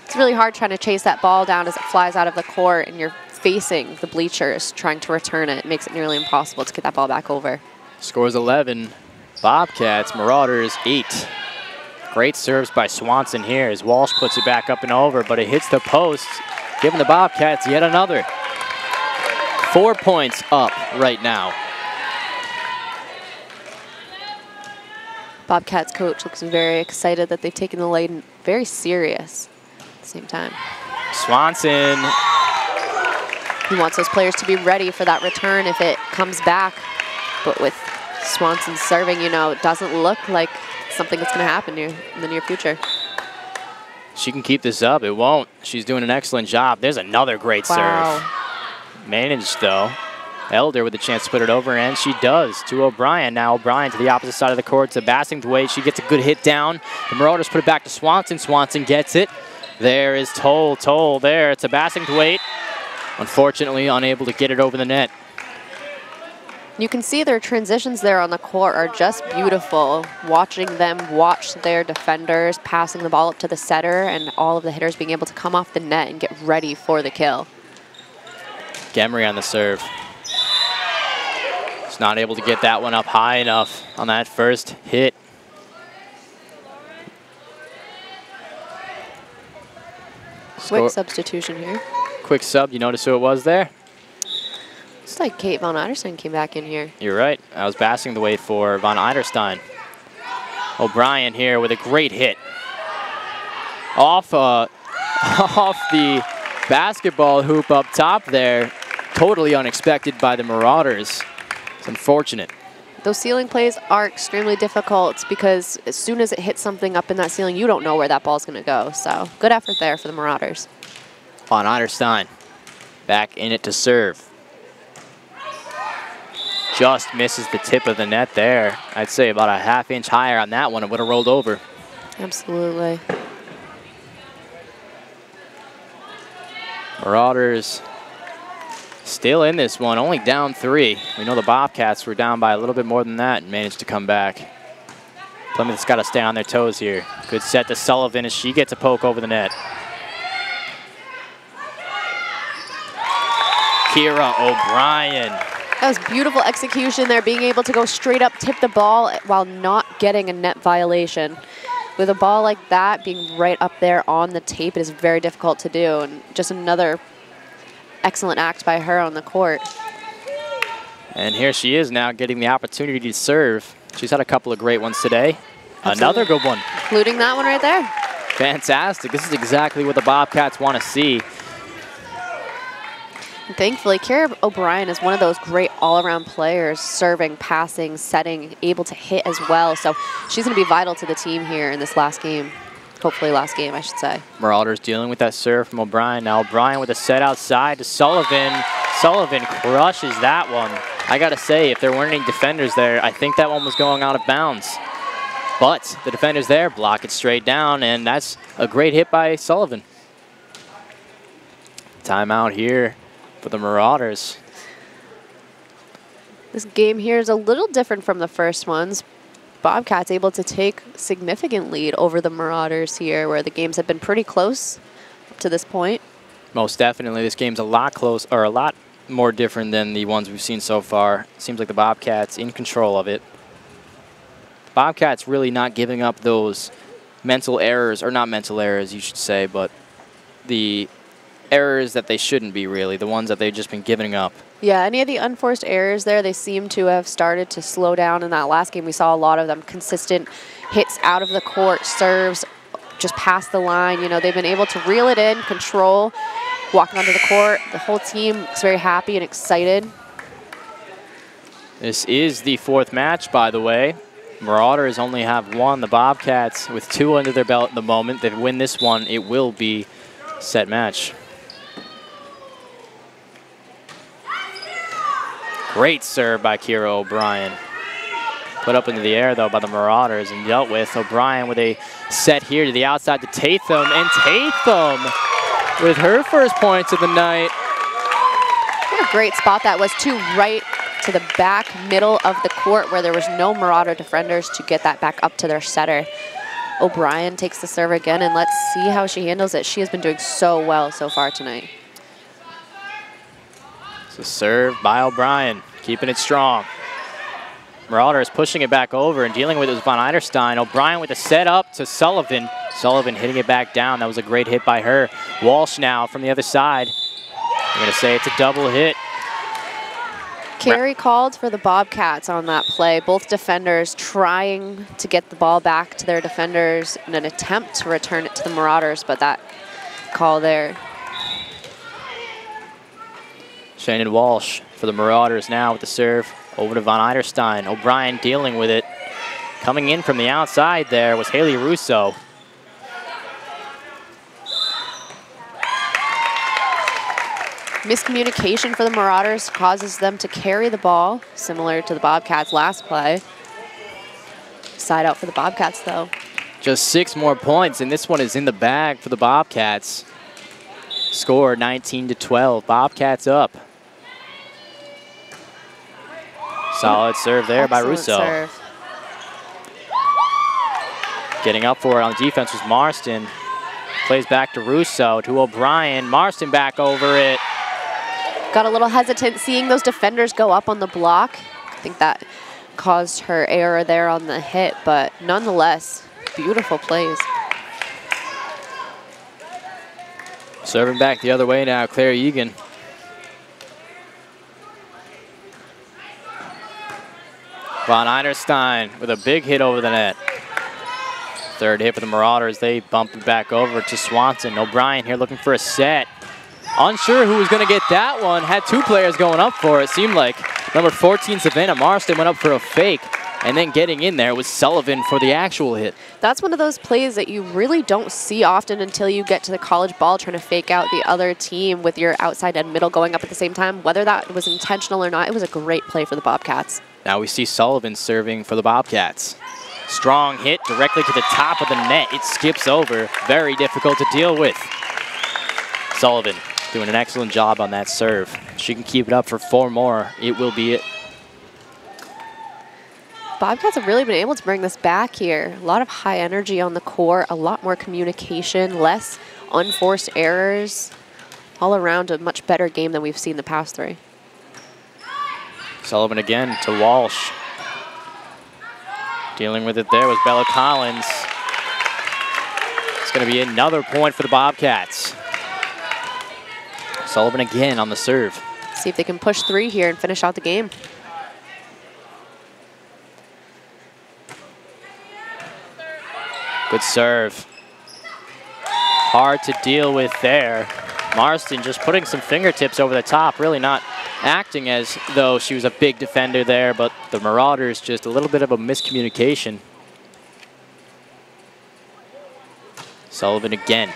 It's really hard trying to chase that ball down as it flies out of the court and you're facing the bleachers trying to return it. It makes it nearly impossible to get that ball back over. Scores 11. Bobcats, Marauders 8. Great serves by Swanson here as Walsh puts it back up and over, but it hits the post, giving the Bobcats yet another. 4 points up right now. Bobcats coach looks very excited that they've taken the lead very serious at the same time. Swanson. He wants those players to be ready for that return if it comes back. But with Swanson serving, you know, it doesn't look like something that's going to happen in the near future. She can keep this up. It won't. She's doing an excellent job. There's another great serve. Managed, though. Elder with a chance to put it over, and she does to O'Brien. Now O'Brien to the opposite side of the court to Bassingthwaite. She gets a good hit down. The Marauders put it back to Swanson. Swanson gets it. There is Toll there to Bassingthwaite. Unfortunately, unable to get it over the net. You can see their transitions there on the court are just beautiful. Watching them watch their defenders, passing the ball up to the setter, and all of the hitters being able to come off the net and get ready for the kill. Gemery on the serve. Just not able to get that one up high enough on that first hit. Quick substitution here. Quick sub, you notice who it was there? It's like Kate Von Eiderstein came back in here. You're right. I was Bassingthwaite for Von Eiderstein. O'Brien here with a great hit. Off the basketball hoop up top there. Totally unexpected by the Marauders. It's unfortunate. Those ceiling plays are extremely difficult because as soon as it hits something up in that ceiling, you don't know where that ball's going to go. So good effort there for the Marauders. Von Eiderstein back in it to serve. Just misses the tip of the net there. I'd say about a half-inch higher on that one. It would have rolled over. Absolutely. Marauders still in this one, only down 3. We know the Bobcats were down by a little bit more than that and managed to come back. Plymouth's got to stay on their toes here. Good set to Sullivan as she gets a poke over the net. Kira O'Brien. That was beautiful execution there, being able to go straight up, tip the ball while not getting a net violation. With a ball like that being right up there on the tape, it is very difficult to do. And just another excellent act by her on the court. And here she is now getting the opportunity to serve. She's had a couple of great ones today. Absolutely. Another good one. Including that one right there. Fantastic. This is exactly what the Bobcats want to see. And thankfully, Kira O'Brien is one of those great all-around players, serving, passing, setting, able to hit as well. So she's going to be vital to the team here in this last game. Hopefully last game, I should say. Marauders dealing with that serve from O'Brien. Now O'Brien with a set outside to Sullivan. Sullivan crushes that one. I got to say, if there weren't any defenders there, I think that one was going out of bounds. But the defenders there block it straight down, and that's a great hit by Sullivan. Timeout here for the Marauders. This game here is a little different from the first ones. Bobcats able to take significant lead over the Marauders here, where the games have been pretty close up to this point. Most definitely, this game's a lot close, or a lot more different than the ones we've seen so far. Seems like the Bobcats in control of it. Bobcats really not giving up those mental errors, or not mental errors, you should say, but the errors that they shouldn't be, really, the ones that they've just been giving up. Yeah, any of the unforced errors there, they seem to have started to slow down. In that last game, we saw a lot of them. Consistent hits out of the court, serves just past the line. You know, they've been able to reel it in, control, walking onto the court. The whole team is very happy and excited. This is the fourth match, by the way. Marauders only have one. The Bobcats with two under their belt at the moment. If they win this one, it will be set match. Great serve by Kira O'Brien. Put up into the air, though, by the Marauders and dealt with. O'Brien with a set here to the outside to Tatham. And Tatham with her first points of the night. What a great spot that was, too, right to the back middle of the court where there was no Marauder defenders to get that back up to their setter. O'Brien takes the serve again, and let's see how she handles it. She has been doing so well so far tonight. So serve by O'Brien, keeping it strong. Marauders pushing it back over and dealing with it was Von Eiderstein. O'Brien with a set up to Sullivan. Sullivan hitting it back down. That was a great hit by her. Walsh now from the other side. I'm going to say it's a double hit. Carry called for the Bobcats on that play. Both defenders trying to get the ball back to their defenders in an attempt to return it to the Marauders, but that call there. Shannon Walsh for the Marauders now with the serve over to Von Eiderstein. O'Brien dealing with it. Coming in from the outside there was Haley Russo. Miscommunication for the Marauders causes them to carry the ball, similar to the Bobcats' last play. Side out for the Bobcats, though. Just 6 more points, and this one is in the bag for the Bobcats. Score 19-12. Bobcats up. Solid serve there by Russo. Serve. Getting up for it on defense was Marston. Plays back to Russo, to O'Brien. Marston back over it. Got a little hesitant seeing those defenders go up on the block. I think that caused her error there on the hit, but nonetheless, beautiful plays. Serving back the other way now, Claire Egan. Von Eiderstein with a big hit over the net. Third hit for the Marauders. They bump it back over to Swanson. O'Brien here looking for a set. Unsure who was going to get that one. Had 2 players going up for it, seemed like. Number 14, Savannah Marston, went up for a fake. And then getting in there was Sullivan for the actual hit. That's one of those plays that you really don't see often until you get to the college ball, trying to fake out the other team with your outside and middle going up at the same time. Whether that was intentional or not, it was a great play for the Bobcats. Now we see Sullivan serving for the Bobcats. Strong hit directly to the top of the net. It skips over. Very difficult to deal with. Sullivan doing an excellent job on that serve. She can keep it up for 4 more. It will be it. Bobcats have really been able to bring this back here. A lot of high energy on the court, a lot more communication, less unforced errors. All around a much better game than we've seen the past 3. Sullivan again to Walsh. Dealing with it there was Bella Collins. It's going to be another point for the Bobcats. Sullivan again on the serve. See if they can push 3 here and finish out the game. Good serve. Hard to deal with there. Marston just putting some fingertips over the top, really not acting as though she was a big defender there, but the Marauders just a little bit of a miscommunication. Sullivan again.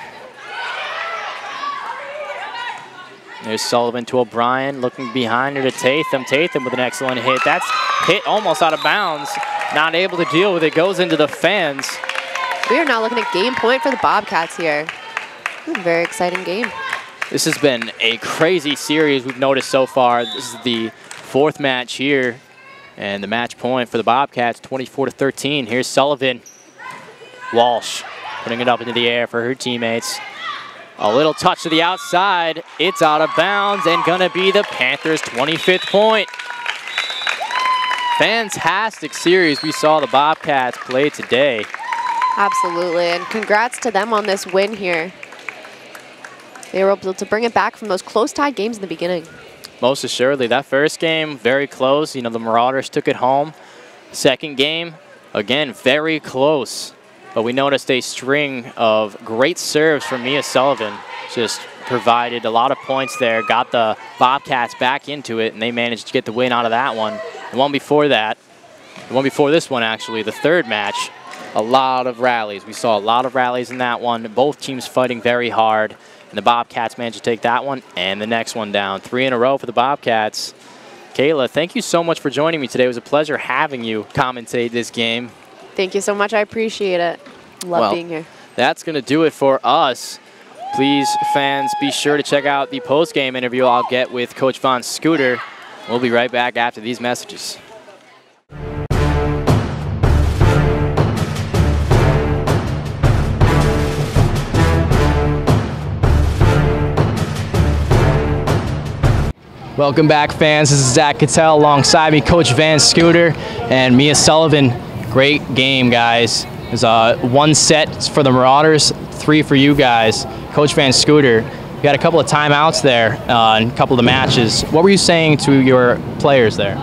There's Sullivan to O'Brien, looking behind her to Tatham. Tatham with an excellent hit. That's hit almost out of bounds. Not able to deal with it, goes into the fans. We are now looking at game point for the Bobcats here. A very exciting game. This has been a crazy series we've noticed so far. This is the 4th match here, and the match point for the Bobcats, 24-13. Here's Sullivan. Walsh putting it up into the air for her teammates. A little touch to the outside. It's out of bounds and gonna be the Panthers' 25th point. Fantastic series we saw the Bobcats play today. Absolutely, and congrats to them on this win here. They were able to bring it back from those close tied games in the beginning. Most assuredly. That first game, very close. You know, the Marauders took it home. Second game, again, very close. But we noticed a string of great serves from Mia Sullivan. Just provided a lot of points there, got the Bobcats back into it, and they managed to get the win out of that one. The one before that, the one before this one actually, the 3rd match, a lot of rallies. We saw a lot of rallies in that one. Both teams fighting very hard. And the Bobcats managed to take that one and the next one down. 3 in a row for the Bobcats. Kayla, thank you so much for joining me today. It was a pleasure having you commentate this game. Thank you so much. I appreciate it. Love being here. That's going to do it for us. Please, fans, be sure to check out the post-game interview I'll get with Coach Von Scooter. We'll be right back after these messages. Welcome back, fans. This is Zach Cattell alongside me, Coach Van Scooter and Mia Sullivan. Great game, guys. There's 1 set for the Marauders, 3 for you guys. Coach Van Scooter, you had a couple of timeouts there in a couple of the matches. What were you saying to your players there?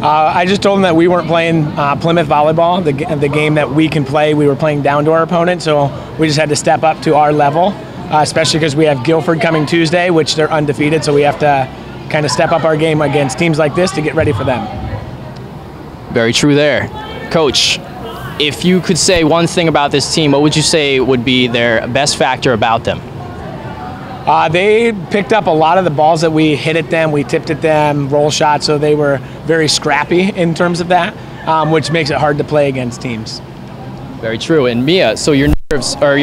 I just told them that we weren't playing Plymouth Volleyball, the game that we can play. We were playing down to our opponent, so we just had to step up to our level, especially because we have Guilford coming Tuesday, which they're undefeated, so we have to kind of step up our game against teams like this to get ready for them. Very true there. Coach, if you could say one thing about this team, what would you say would be their best factor about them? They picked up a lot of the balls that we hit at them, we tipped at them, roll shots, so they were very scrappy in terms of that, which makes it hard to play against teams. Very true. And Mia, so your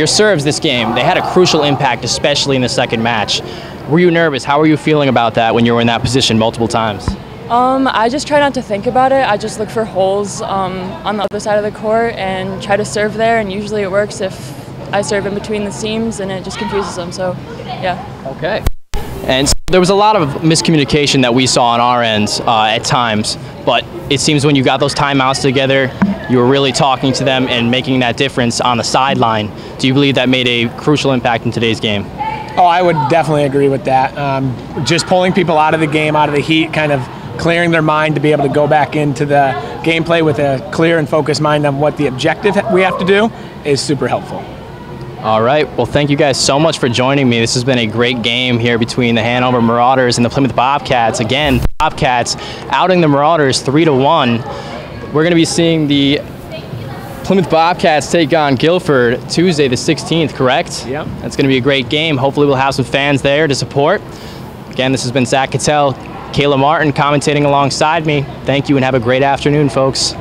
serves this game, they had a crucial impact, especially in the second match. Were you nervous? How were you feeling about that when you were in that position multiple times? I just try not to think about it. I just look for holes on the other side of the court and try to serve there, and usually it works if I serve in between the seams and it just confuses them, so yeah. Okay. And so there was a lot of miscommunication that we saw on our ends at times, but it seems when you got those timeouts together, you were really talking to them and making that difference on the sideline. Do you believe that made a crucial impact in today's game? Oh, I would definitely agree with that. Just pulling people out of the game, out of the heat, kind of clearing their mind to be able to go back into the gameplay with a clear and focused mind on what the objective we have to do is super helpful. All right. Well, thank you guys so much for joining me. This has been a great game here between the Hanover Marauders and the Plymouth Bobcats. Again, Bobcats outing the Marauders 3-1. We're going to be seeing the Plymouth Bobcats take on Guilford Tuesday the 16th, correct? Yep. That's going to be a great game. Hopefully we'll have some fans there to support. Again, this has been Zach Cattell, Kayla Martin commentating alongside me. Thank you and have a great afternoon, folks.